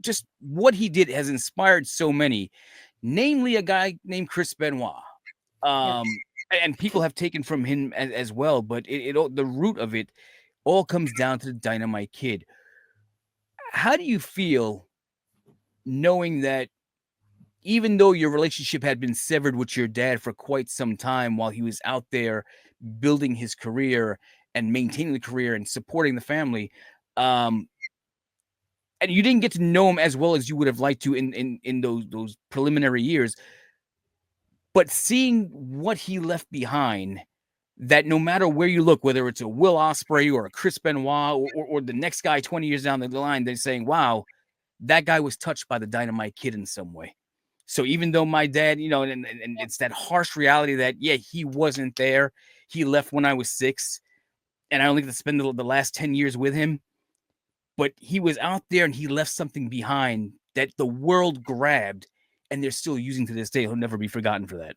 Just what he did has inspired so many, namely a guy named Chris Benoit. And people have taken from him as well, but the root of it all comes down to the Dynamite Kid. How do you feel knowing that even though your relationship had been severed with your dad for quite some time while he was out there building his career and maintaining the career and supporting the family, and you didn't get to know him as well as you would have liked to in those preliminary years, but seeing what he left behind, that no matter where you look, whether it's a Will Ospreay or a Chris Benoit or the next guy 20 years down the line, they're saying, wow, that guy was touched by the Dynamite Kid in some way. So even though my dad, and it's that harsh reality that, he wasn't there. He left when I was 6, and I only get to spend the last 10 years with him. But he was out there and he left something behind that the world grabbed, and they're still using to this day. He'll never be forgotten for that.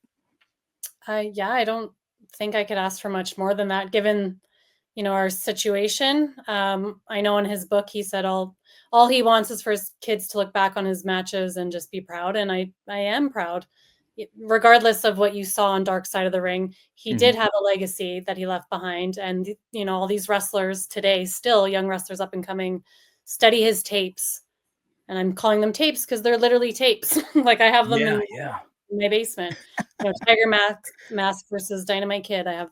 I don't think I could ask for much more than that, given, our situation. I know in his book, he said all he wants is for his kids to look back on his matches and just be proud. And I am proud, regardless of what you saw on Darkside of the Ring. He did have a legacy that he left behind. And, all these wrestlers today, still young wrestlers up and coming, study his tapes. And I'm calling them tapes because they're literally tapes. Like I have them in my basement. Tiger Mask versus Dynamite Kid. I have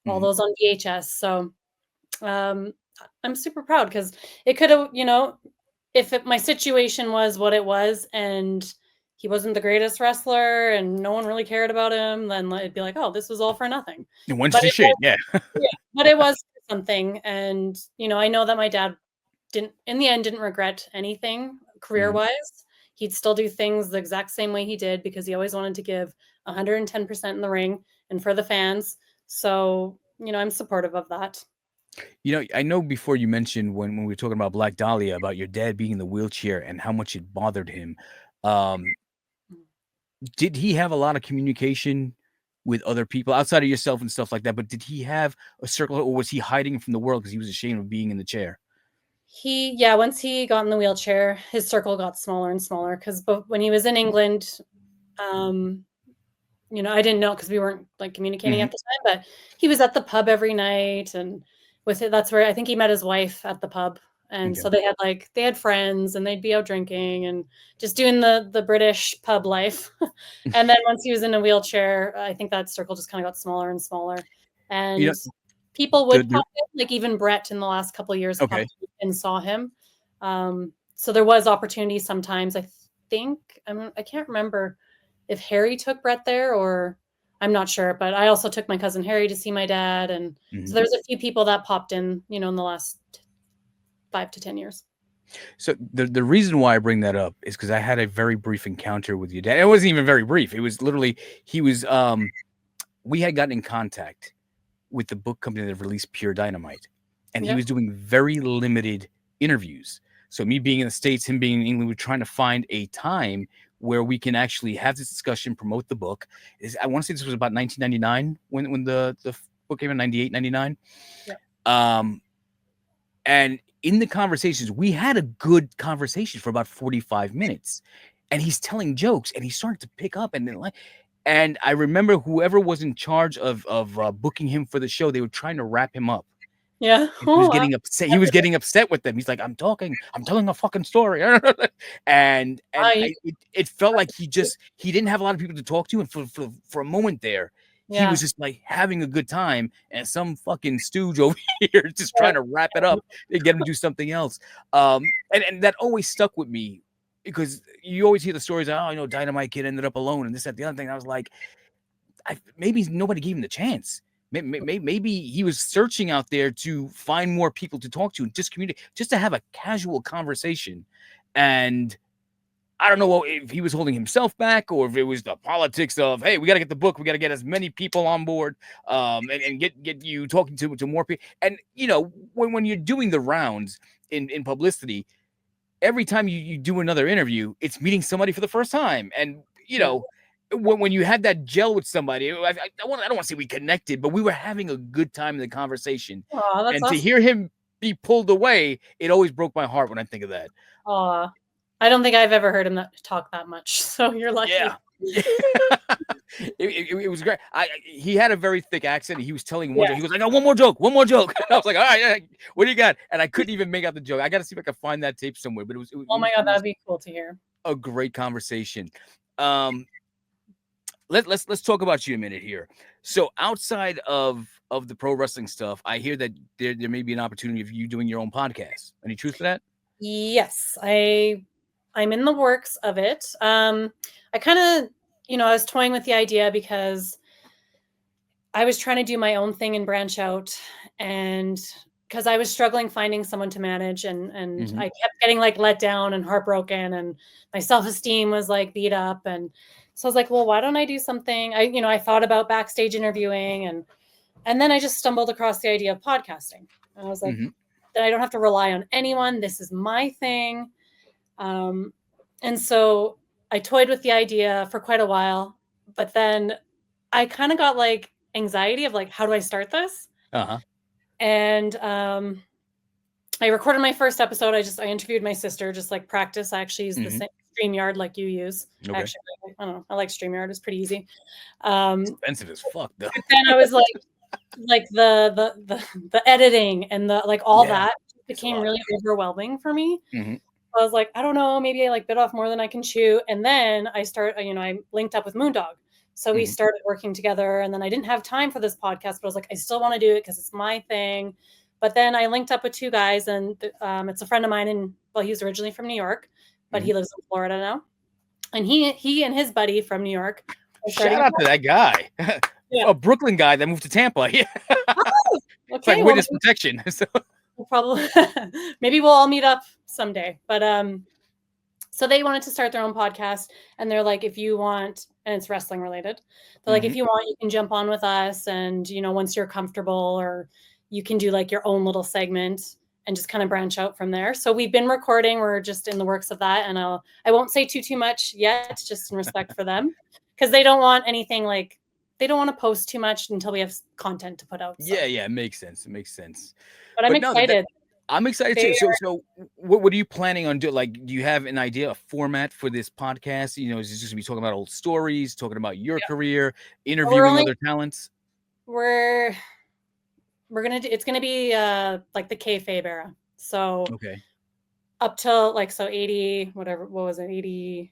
all those on VHS. So I'm super proud because it could have, if my situation was what it was and he wasn't the greatest wrestler and no one really cared about him, then it'd be like, oh, this was all for nothing. But it was something. And, I know that my dad in the end, didn't regret anything career-wise. He'd still do things the exact same way he did because he always wanted to give 110% in the ring and for the fans. So, I'm supportive of that. I know before you mentioned when we were talking about Black Dahlia, about your dad being in the wheelchair and how much it bothered him. Did he have a lot of communication with other people outside of yourself and stuff like that? But did he have a circle, or was he hiding from the world because he was ashamed of being in the chair? Once he got in the wheelchair, his circle got smaller and smaller because when he was in England, I didn't know because we weren't like communicating at the time, but he was at the pub every night, and that's where I think he met his wife at the pub. And so they had friends and they'd be out drinking and just doing the British pub life. And then once he was in a wheelchair, I think that circle just kind of got smaller and smaller. And people would pop in, like even Brett in the last couple of years popped in and saw him. So there was opportunity sometimes. I think, I can't remember if Harry took Brett there or I'm not sure, but I also took my cousin Harry to see my dad. And so there's a few people that popped in, in the last 5 to 10 years. So the reason why I bring that up is because I had a very brief encounter with your dad. It wasn't even very brief. It was literally, we had gotten in contact with the book company that released Pure Dynamite, and he was doing very limited interviews. So me being in the States, him being in England, we're trying to find a time where we can actually have this discussion, promote the book. I want to say this was about 1999 when the book came in, 98, 99. And in the conversations, we had a good conversation for about 45 minutes, and he's telling jokes and he started to pick up and And I remember whoever was in charge of booking him for the show, they were trying to wrap him up. Yeah. And he was getting upset. He was getting upset with them. He's like, I'm telling a fucking story. and it felt like he didn't have a lot of people to talk to. And for a moment there, he was just like having a good time. And some fucking stooge over here just trying to wrap it up and get him to do something else. And that always stuck with me because you always hear the stories, Dynamite Kid ended up alone and this, that, the other thing. I was like, maybe nobody gave him the chance. Maybe he was searching out there to find more people to talk to and just communicate, just to have a casual conversation. And I don't know if he was holding himself back or if it was the politics of, hey, we got to get the book. We got to get as many people on board and get you talking to more people. And, when you're doing the rounds in publicity, every time you do another interview, it's meeting somebody for the first time. And, when you had that gel with somebody, I don't want to say we connected, but we were having a good time in the conversation. Oh, that's and awesome. To hear him be pulled away, it always broke my heart when I think of that. Oh, I don't think I've ever heard him talk that much. So you're lucky. Yeah. It was great. He had a very thick accent. He was telling one joke. He was like, one more joke. And I was like, all right, what do you got? And I couldn't even make out the joke. I got to see if I can find that tape somewhere. But it was oh my God, that'd be cool to hear. A great conversation. Let's talk about you a minute here. So outside of the pro wrestling stuff, I hear that there may be an opportunity of you doing your own podcast. Any truth to that? Yes, I'm in the works of it. I kind of, I was toying with the idea because I was trying to do my own thing and branch out, and because I was struggling finding someone to manage, and I kept getting like let down and heartbroken, and my self-esteem was like beat up, and so I was like, well, why don't I do something? I thought about backstage interviewing, and then I just stumbled across the idea of podcasting. And I was like, that I don't have to rely on anyone. This is my thing. And so I toyed with the idea for quite a while, but then I kind of got like anxiety of like, how do I start this? And I recorded my first episode. I interviewed my sister, just like practice. I actually used the same StreamYard like you use. Okay. Actually, I don't know. I like StreamYard. It's pretty easy. Expensive as fuck though. But then I was like the editing and the like all that became really overwhelming for me. I was like, I don't know, maybe I like bit off more than I can chew. And then I linked up with Moondog. So we started working together, and then I didn't have time for this podcast, but I was like, I still want to do it because it's my thing. But then I linked up with two guys, and it's a friend of mine, and he's originally from New York, but he lives in Florida now. And he and his buddy from New York. Shout out to that guy. A Brooklyn guy that moved to Tampa. Yeah. Oh, okay. It's like witness protection. So. We'll probably maybe we'll all meet up someday. But so they wanted to start their own podcast, and they're like, if you want, and it's wrestling related, they're like, if you want, you can jump on with us, and once you're comfortable, or you can do like your own little segment and just kind of branch out from there. So we've been recording. We're just in the works of that, and I won't say too much yet, just in respect for them, because they don't want anything like. They don't want to post too much until we have content to put out. So. Yeah, it makes sense. It makes sense. But I'm excited. I'm excited too. So what are you planning on doing? Like, do you have an idea, a format for this podcast? Is it just gonna be talking about old stories, talking about your career, interviewing other talents? We're gonna do. It's gonna be like the kayfabe era. So up till 80, whatever. What was it? 84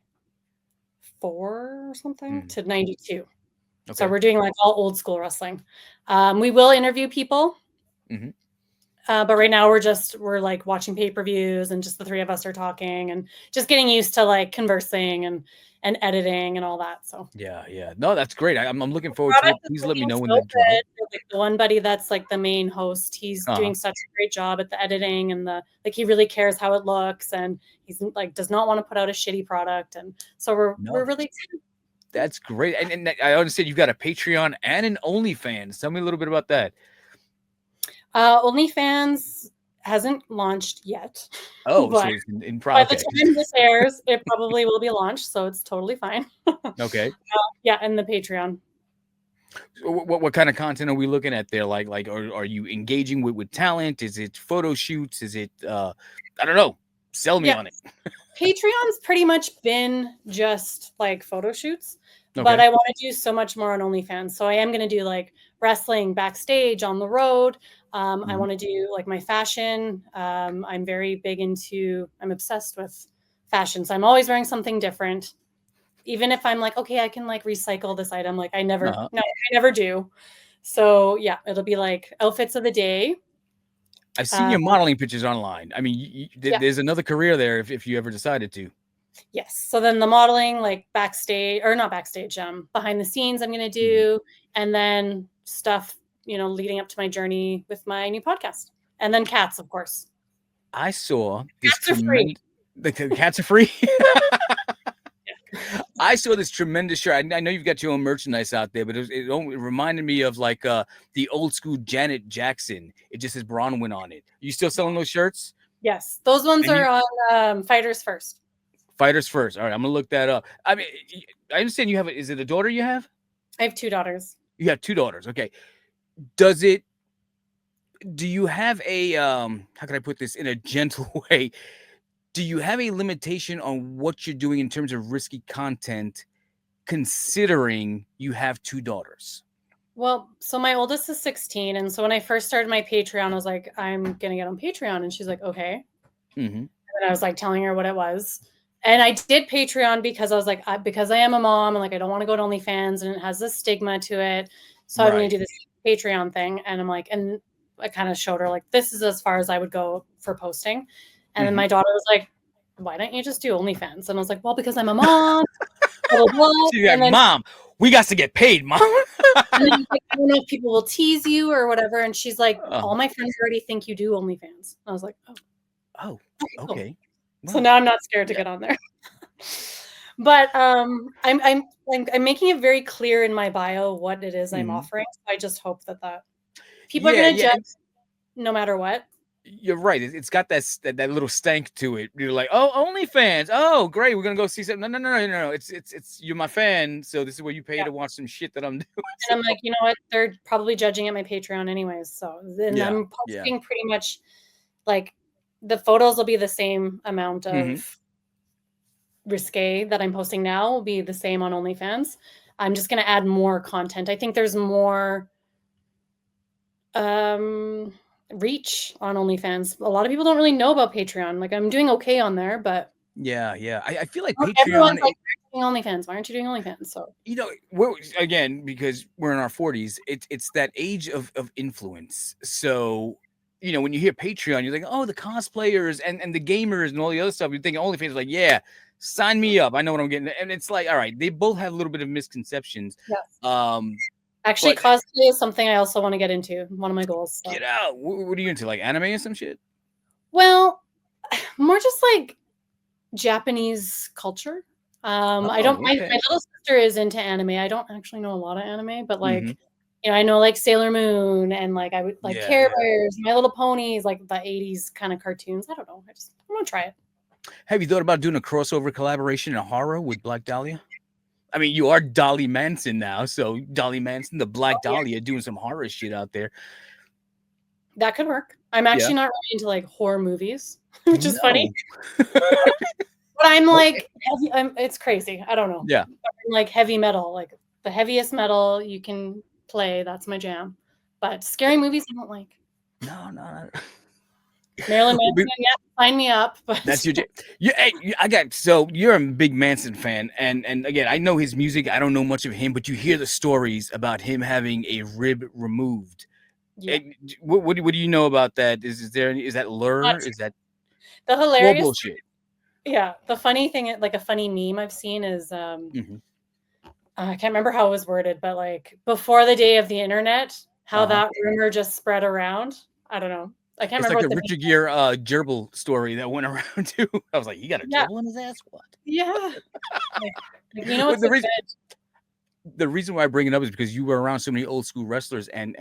or something to 92. Okay. So we're doing like all old school wrestling. We will interview people. But right now we're like watching pay-per-views, and just the three of us are talking and just getting used to like conversing and editing and all that. So yeah. No, that's great. I'm looking forward to it. Please let me know when the drop. Like the one buddy that's like the main host, he's doing such a great job at the editing, and he really cares how it looks, and he's like does not want to put out a shitty product, and so we're really excited. That's great. And I understand you've got a Patreon and an OnlyFans. Tell me a little bit about that. OnlyFans hasn't launched yet. Oh, so it's in progress. By the time this airs, it probably will be launched, so it's totally fine. Okay. And the Patreon. So what kind of content are we looking at there? Like are you engaging with talent? Is it photo shoots? Is it I don't know. Sell me on it. Patreon's pretty much been just like photo shoots, Okay. but I want to do so much more on OnlyFans. So I am going to do like wrestling backstage on the road. I want to do like my fashion. I'm very big into, I'm obsessed with fashion. So I'm always wearing something different. Even if I'm like, okay, I can like recycle this item. Like I never do. So yeah, it'll be like outfits of the day. I've seen your modeling pictures online. I mean, there's another career there if you ever decided to. Yes. So then the modeling, like backstage or not backstage, behind the scenes, I'm going to do, and then stuff, leading up to my journey with my new podcast, and then cats, of course. I saw this cats are free. The cats are free. I saw this tremendous shirt. I know you've got your own merchandise out there, but it reminded me of like the old school Janet Jackson. It just says Bronwyne on it. Are you still selling those shirts? Yes, those ones are on Fighters First. Fighters First. All right, I'm gonna look that up. I mean, I understand you have. Is it a daughter you have? I have 2 daughters. You have 2 daughters. Okay. Do you have a how can I put this in a gentle way? Do you have a limitation on what you're doing in terms of risky content, considering you have 2 daughters? Well, so my oldest is 16, and so when I first started my Patreon, I was like, I'm gonna get on Patreon, and she's like, okay. And I was like telling her what it was, and I did Patreon because I was like, because I am a mom, and like I don't want to go to OnlyFans, and it has this stigma to it, so I'm gonna do this Patreon thing, and I'm like, and I kind of showed her like this is as far as I would go for posting. And then my daughter was like, why don't you just do OnlyFans? And I was like, well, because I'm a mom. Blah, blah, blah. She's like, Mom, we got to get paid, Mom. And then, like, I don't know if people will tease you or whatever. And she's like, all my friends already think you do OnlyFans. I was like, oh, okay. Well, so now I'm not scared to get on there. But I'm making it very clear in my bio what it is I'm offering. So I just hope that people are going to judge no matter what. You're right. It's got that little stank to it. You're like, oh, OnlyFans. Oh, great. We're gonna go see something. No. It's you're my fan, so this is where you pay to watch some shit that I'm doing. And I'm like, you know what? They're probably judging at my Patreon anyways. So then I'm posting pretty much like the photos will be the same amount of risque that I'm posting now will be the same on OnlyFans. I'm just gonna add more content. I think there's more reach on OnlyFans. A lot of people don't really know about Patreon. Like I'm doing okay on there, but I feel like Patreon. Everyone's like, why aren't you doing OnlyFans? Why aren't you doing OnlyFans? So because we're in our 40s, it's that age of influence. So when you hear Patreon, you're like, oh, the cosplayers and the gamers and all the other stuff. You're thinking OnlyFans is like, yeah, sign me up. I know what I'm getting. And it's like, all right, they both have a little bit of misconceptions. Yes. Actually, cosplay is something I also want to get into. One of my goals. So. Get out. What are you into? Like anime or some shit? Well, more just like Japanese culture. I don't. My little sister is into anime. I don't actually know a lot of anime, but like, I know like Sailor Moon and like I would like Care Bears, My Little Ponies, like the 80s kind of cartoons. I don't know. I want to try it. Have you thought about doing a crossover collaboration in horror with Black Dahlia? I mean, you are Dolly Manson now, so Dolly Manson, the Black Dahlia, doing some horror shit out there. That could work. I'm actually not really into like horror movies, which is funny. But I'm like, it's crazy. I don't know. Yeah. I'm like heavy metal, like the heaviest metal you can play. That's my jam. But scary movies, I don't like. No. Marilyn Manson, sign me up. But that's your jam. So you're a big Manson fan, and again, I know his music. I don't know much of him, but you hear the stories about him having a rib removed. Yeah. What do you know about that? Is that lure? Is that the hilarious bullshit? Yeah, the funny thing, like a funny meme I've seen is I can't remember how it was worded, but like before the day of the internet, how that rumor just spread around. I don't know. I can't remember. It's like a Richard Gere gerbil story that went around too. I was like, he got a gerbil in his ass? What? Yeah. What's the reason why I bring it up is because you were around so many old school wrestlers, and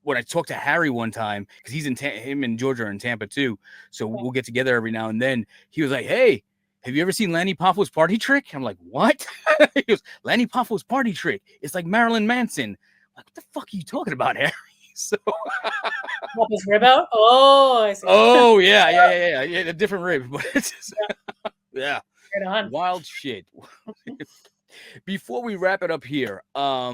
when I talked to Harry one time, because he's in him and Georgia are in Tampa too, so we'll get together every now and then. He was like, "Hey, have you ever seen Lanny Poffo's Party Trick?" I'm like, "What?" He goes, "Lanny Poffo's Party Trick. It's like Marilyn Manson." I'm like, what the fuck are you talking about, Harry? So Pop his rib out? Oh, I see. Oh, yeah, a different rib, but it's just, yeah. Right on. Wild shit. Before we wrap it up here, I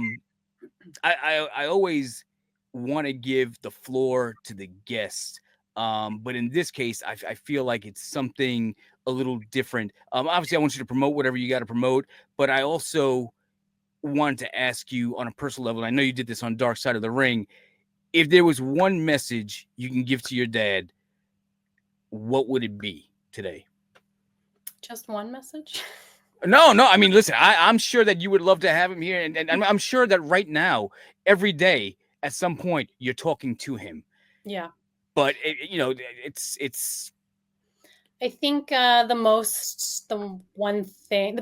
always want to give the floor to the guest. But in this case, I feel like it's something a little different. Obviously, I want you to promote whatever you got to promote, but I also wanted to ask you on a personal level. I know you did this on Darkside of the Ring. If there was one message you can give to your dad, what would it be today? Just one message? No. I mean, listen, I'm sure that you would love to have him here. And I'm sure that right now, every day, at some point, you're talking to him. Yeah. But, it's. I think the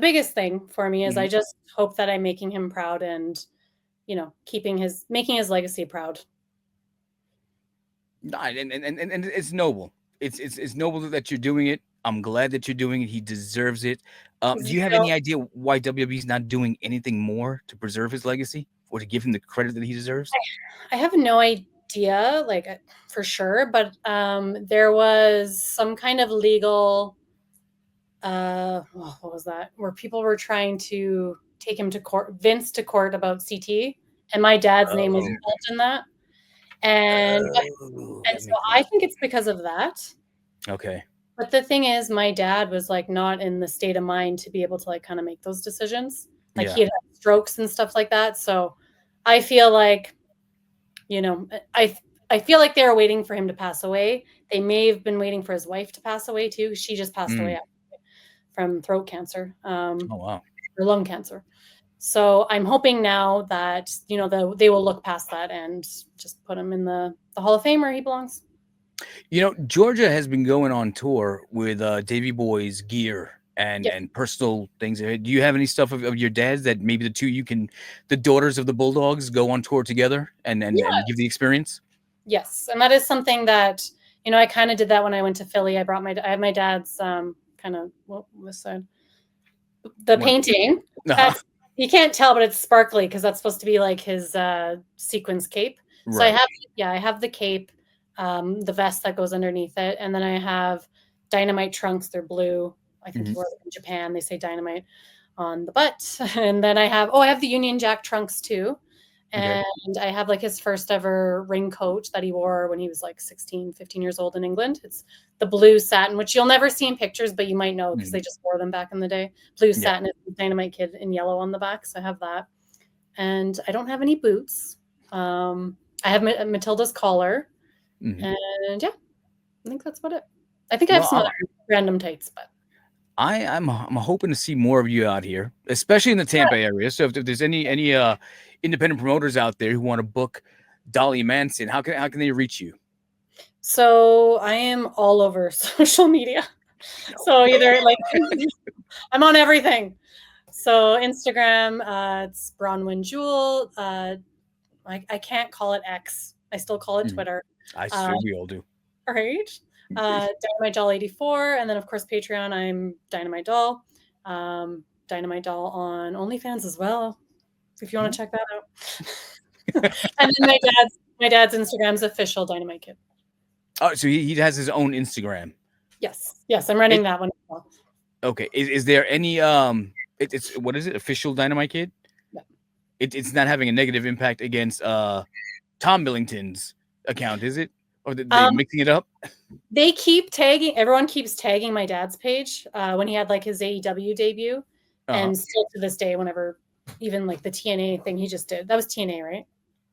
biggest thing for me is I just hope that I'm making him proud and, making his legacy proud. And it's noble. It's noble that you're doing it. I'm glad that you're doing it. He deserves it. Do you have any idea why WWE's not doing anything more to preserve his legacy or to give him the credit that he deserves? I have no idea, for sure, but there was some kind of legal, what was that? Where people were trying to take him to court, Vince to court about CT, and my dad's name was involved in that. And so I think it's because of that. Okay. But the thing is, my dad was not in the state of mind to be able to kind of make those decisions. He had strokes and stuff like that. So I feel like, I feel like they were waiting for him to pass away. They may have been waiting for his wife to pass away too. She just passed away from throat cancer. Oh, wow. Or lung cancer. So I'm hoping now that, they will look past that and just put him in the Hall of Fame where he belongs. Georgia has been going on tour with Davey Boy's gear and personal things. Do you have any stuff of your dad's that maybe the daughters of the Bulldogs go on tour together and give the experience? Yes. And that is something that, I kind of did that when I went to Philly. I have my dad's this side. The painting. You can't tell, but it's sparkly because that's supposed to be his sequins cape. Right. So I have the cape. The vest that goes underneath it, and then I have Dynamite trunks. They're blue. I think he wore them in Japan. They say Dynamite on the butt. And then I have the Union Jack trunks too, and I have his first ever ring coat that he wore when he was 16, 15 years old in England. It's the blue satin, which you'll never see in pictures, but you might know because they just wore them back in the day. Blue satin is Dynamite Kid in yellow on the back, so I have that. And I don't have any boots. I have Matilda's collar. And I think that's about it. I think I have some other random tights, but I'm hoping to see more of you out here, especially in the Tampa area. So if there's any independent promoters out there who want to book Dolly Manson, how can they reach you? So I am all over social media. So either I'm on everything. So Instagram, it's Bronwyne Jewel. I can't call it X. I still call it Twitter. I sure we all do. Right. Dynamite Doll 84. And then, of course, Patreon, I'm Dynamite Doll. Dynamite Doll on OnlyFans as well, if you want to check that out. And then my dad's Instagram's official Dynamite Kid. Oh, so he has his own Instagram. Yes, I'm running that one as well. Okay. Is there any it's what is it? Official Dynamite Kid? Yeah. It's not having a negative impact against Tom Billington's account, is it? Or they mixing it up? Everyone keeps tagging my dad's page when he had his AEW debut. And still to this day, whenever even the TNA thing he just did, that was TNA, right?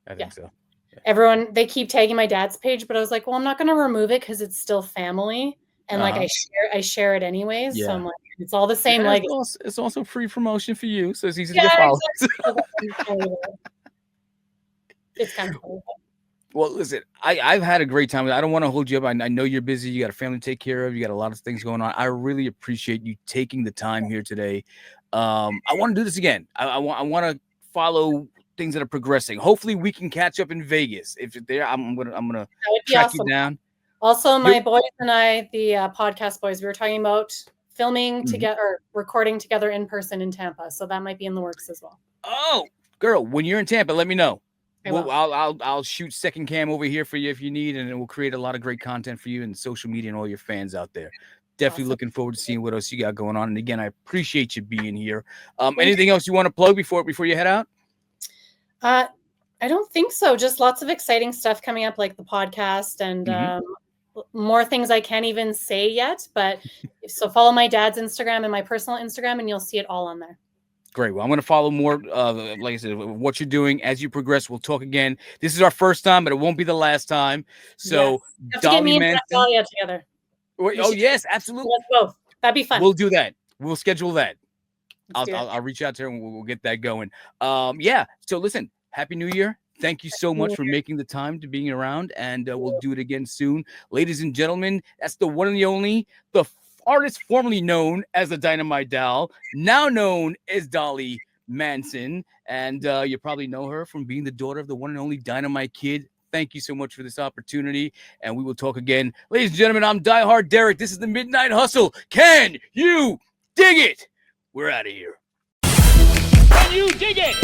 I think so. Yeah. They keep tagging my dad's page, but I was well, I'm not going to remove it because it's still family. And I share it anyways. Yeah. So I'm it's all the same. It's also free promotion for you. So it's easy to get followers. Exactly. It's kind of cool. Well, listen, I've had a great time. I don't want to hold you up. I know you're busy. You got a family to take care of. You got a lot of things going on. I really appreciate you taking the time here today. I want to do this again. I want to follow things that are progressing. Hopefully, we can catch up in Vegas. If you're there, I'm gonna track you down. Also, my boys and I, the podcast boys, we were talking about filming together, or recording together in person in Tampa. So that might be in the works as well. Oh, girl, when you're in Tampa, let me know. I'll shoot second cam over here for you if you need, and it will create a lot of great content for you and social media and all your fans out there. Definitely looking forward to seeing what else you got going on. And again, I appreciate you being here. Anything else you want to plug before you head out? I don't think so. Just lots of exciting stuff coming up, like the podcast and more things I can't even say yet. But so follow my dad's Instagram and my personal Instagram, and you'll see it all on there. Great. Well, I'm going to follow more, like I said, what you're doing as you progress. We'll talk again. This is our first time, but it won't be the last time. So, yes. Dolly Manson. Dahlia together. Oh, yes, absolutely. Let's go. That'd be fun. We'll do that. We'll schedule that. I'll reach out to her and we'll get that going. Yeah. So, listen, Happy New Year. Thank you so much for making the time to being around, and we'll do it again soon. Ladies and gentlemen, that's the one and the only, the artist formerly known as the Dynamite Doll, now known as Dolly Manson, and you probably know her from being the daughter of the one and only Dynamite Kid. Thank you so much for this opportunity, and we will talk again. Ladies and gentlemen, I'm DieHard Derek. This is the Midnight Hustle. Can you dig it? We're out of here. Can you dig it?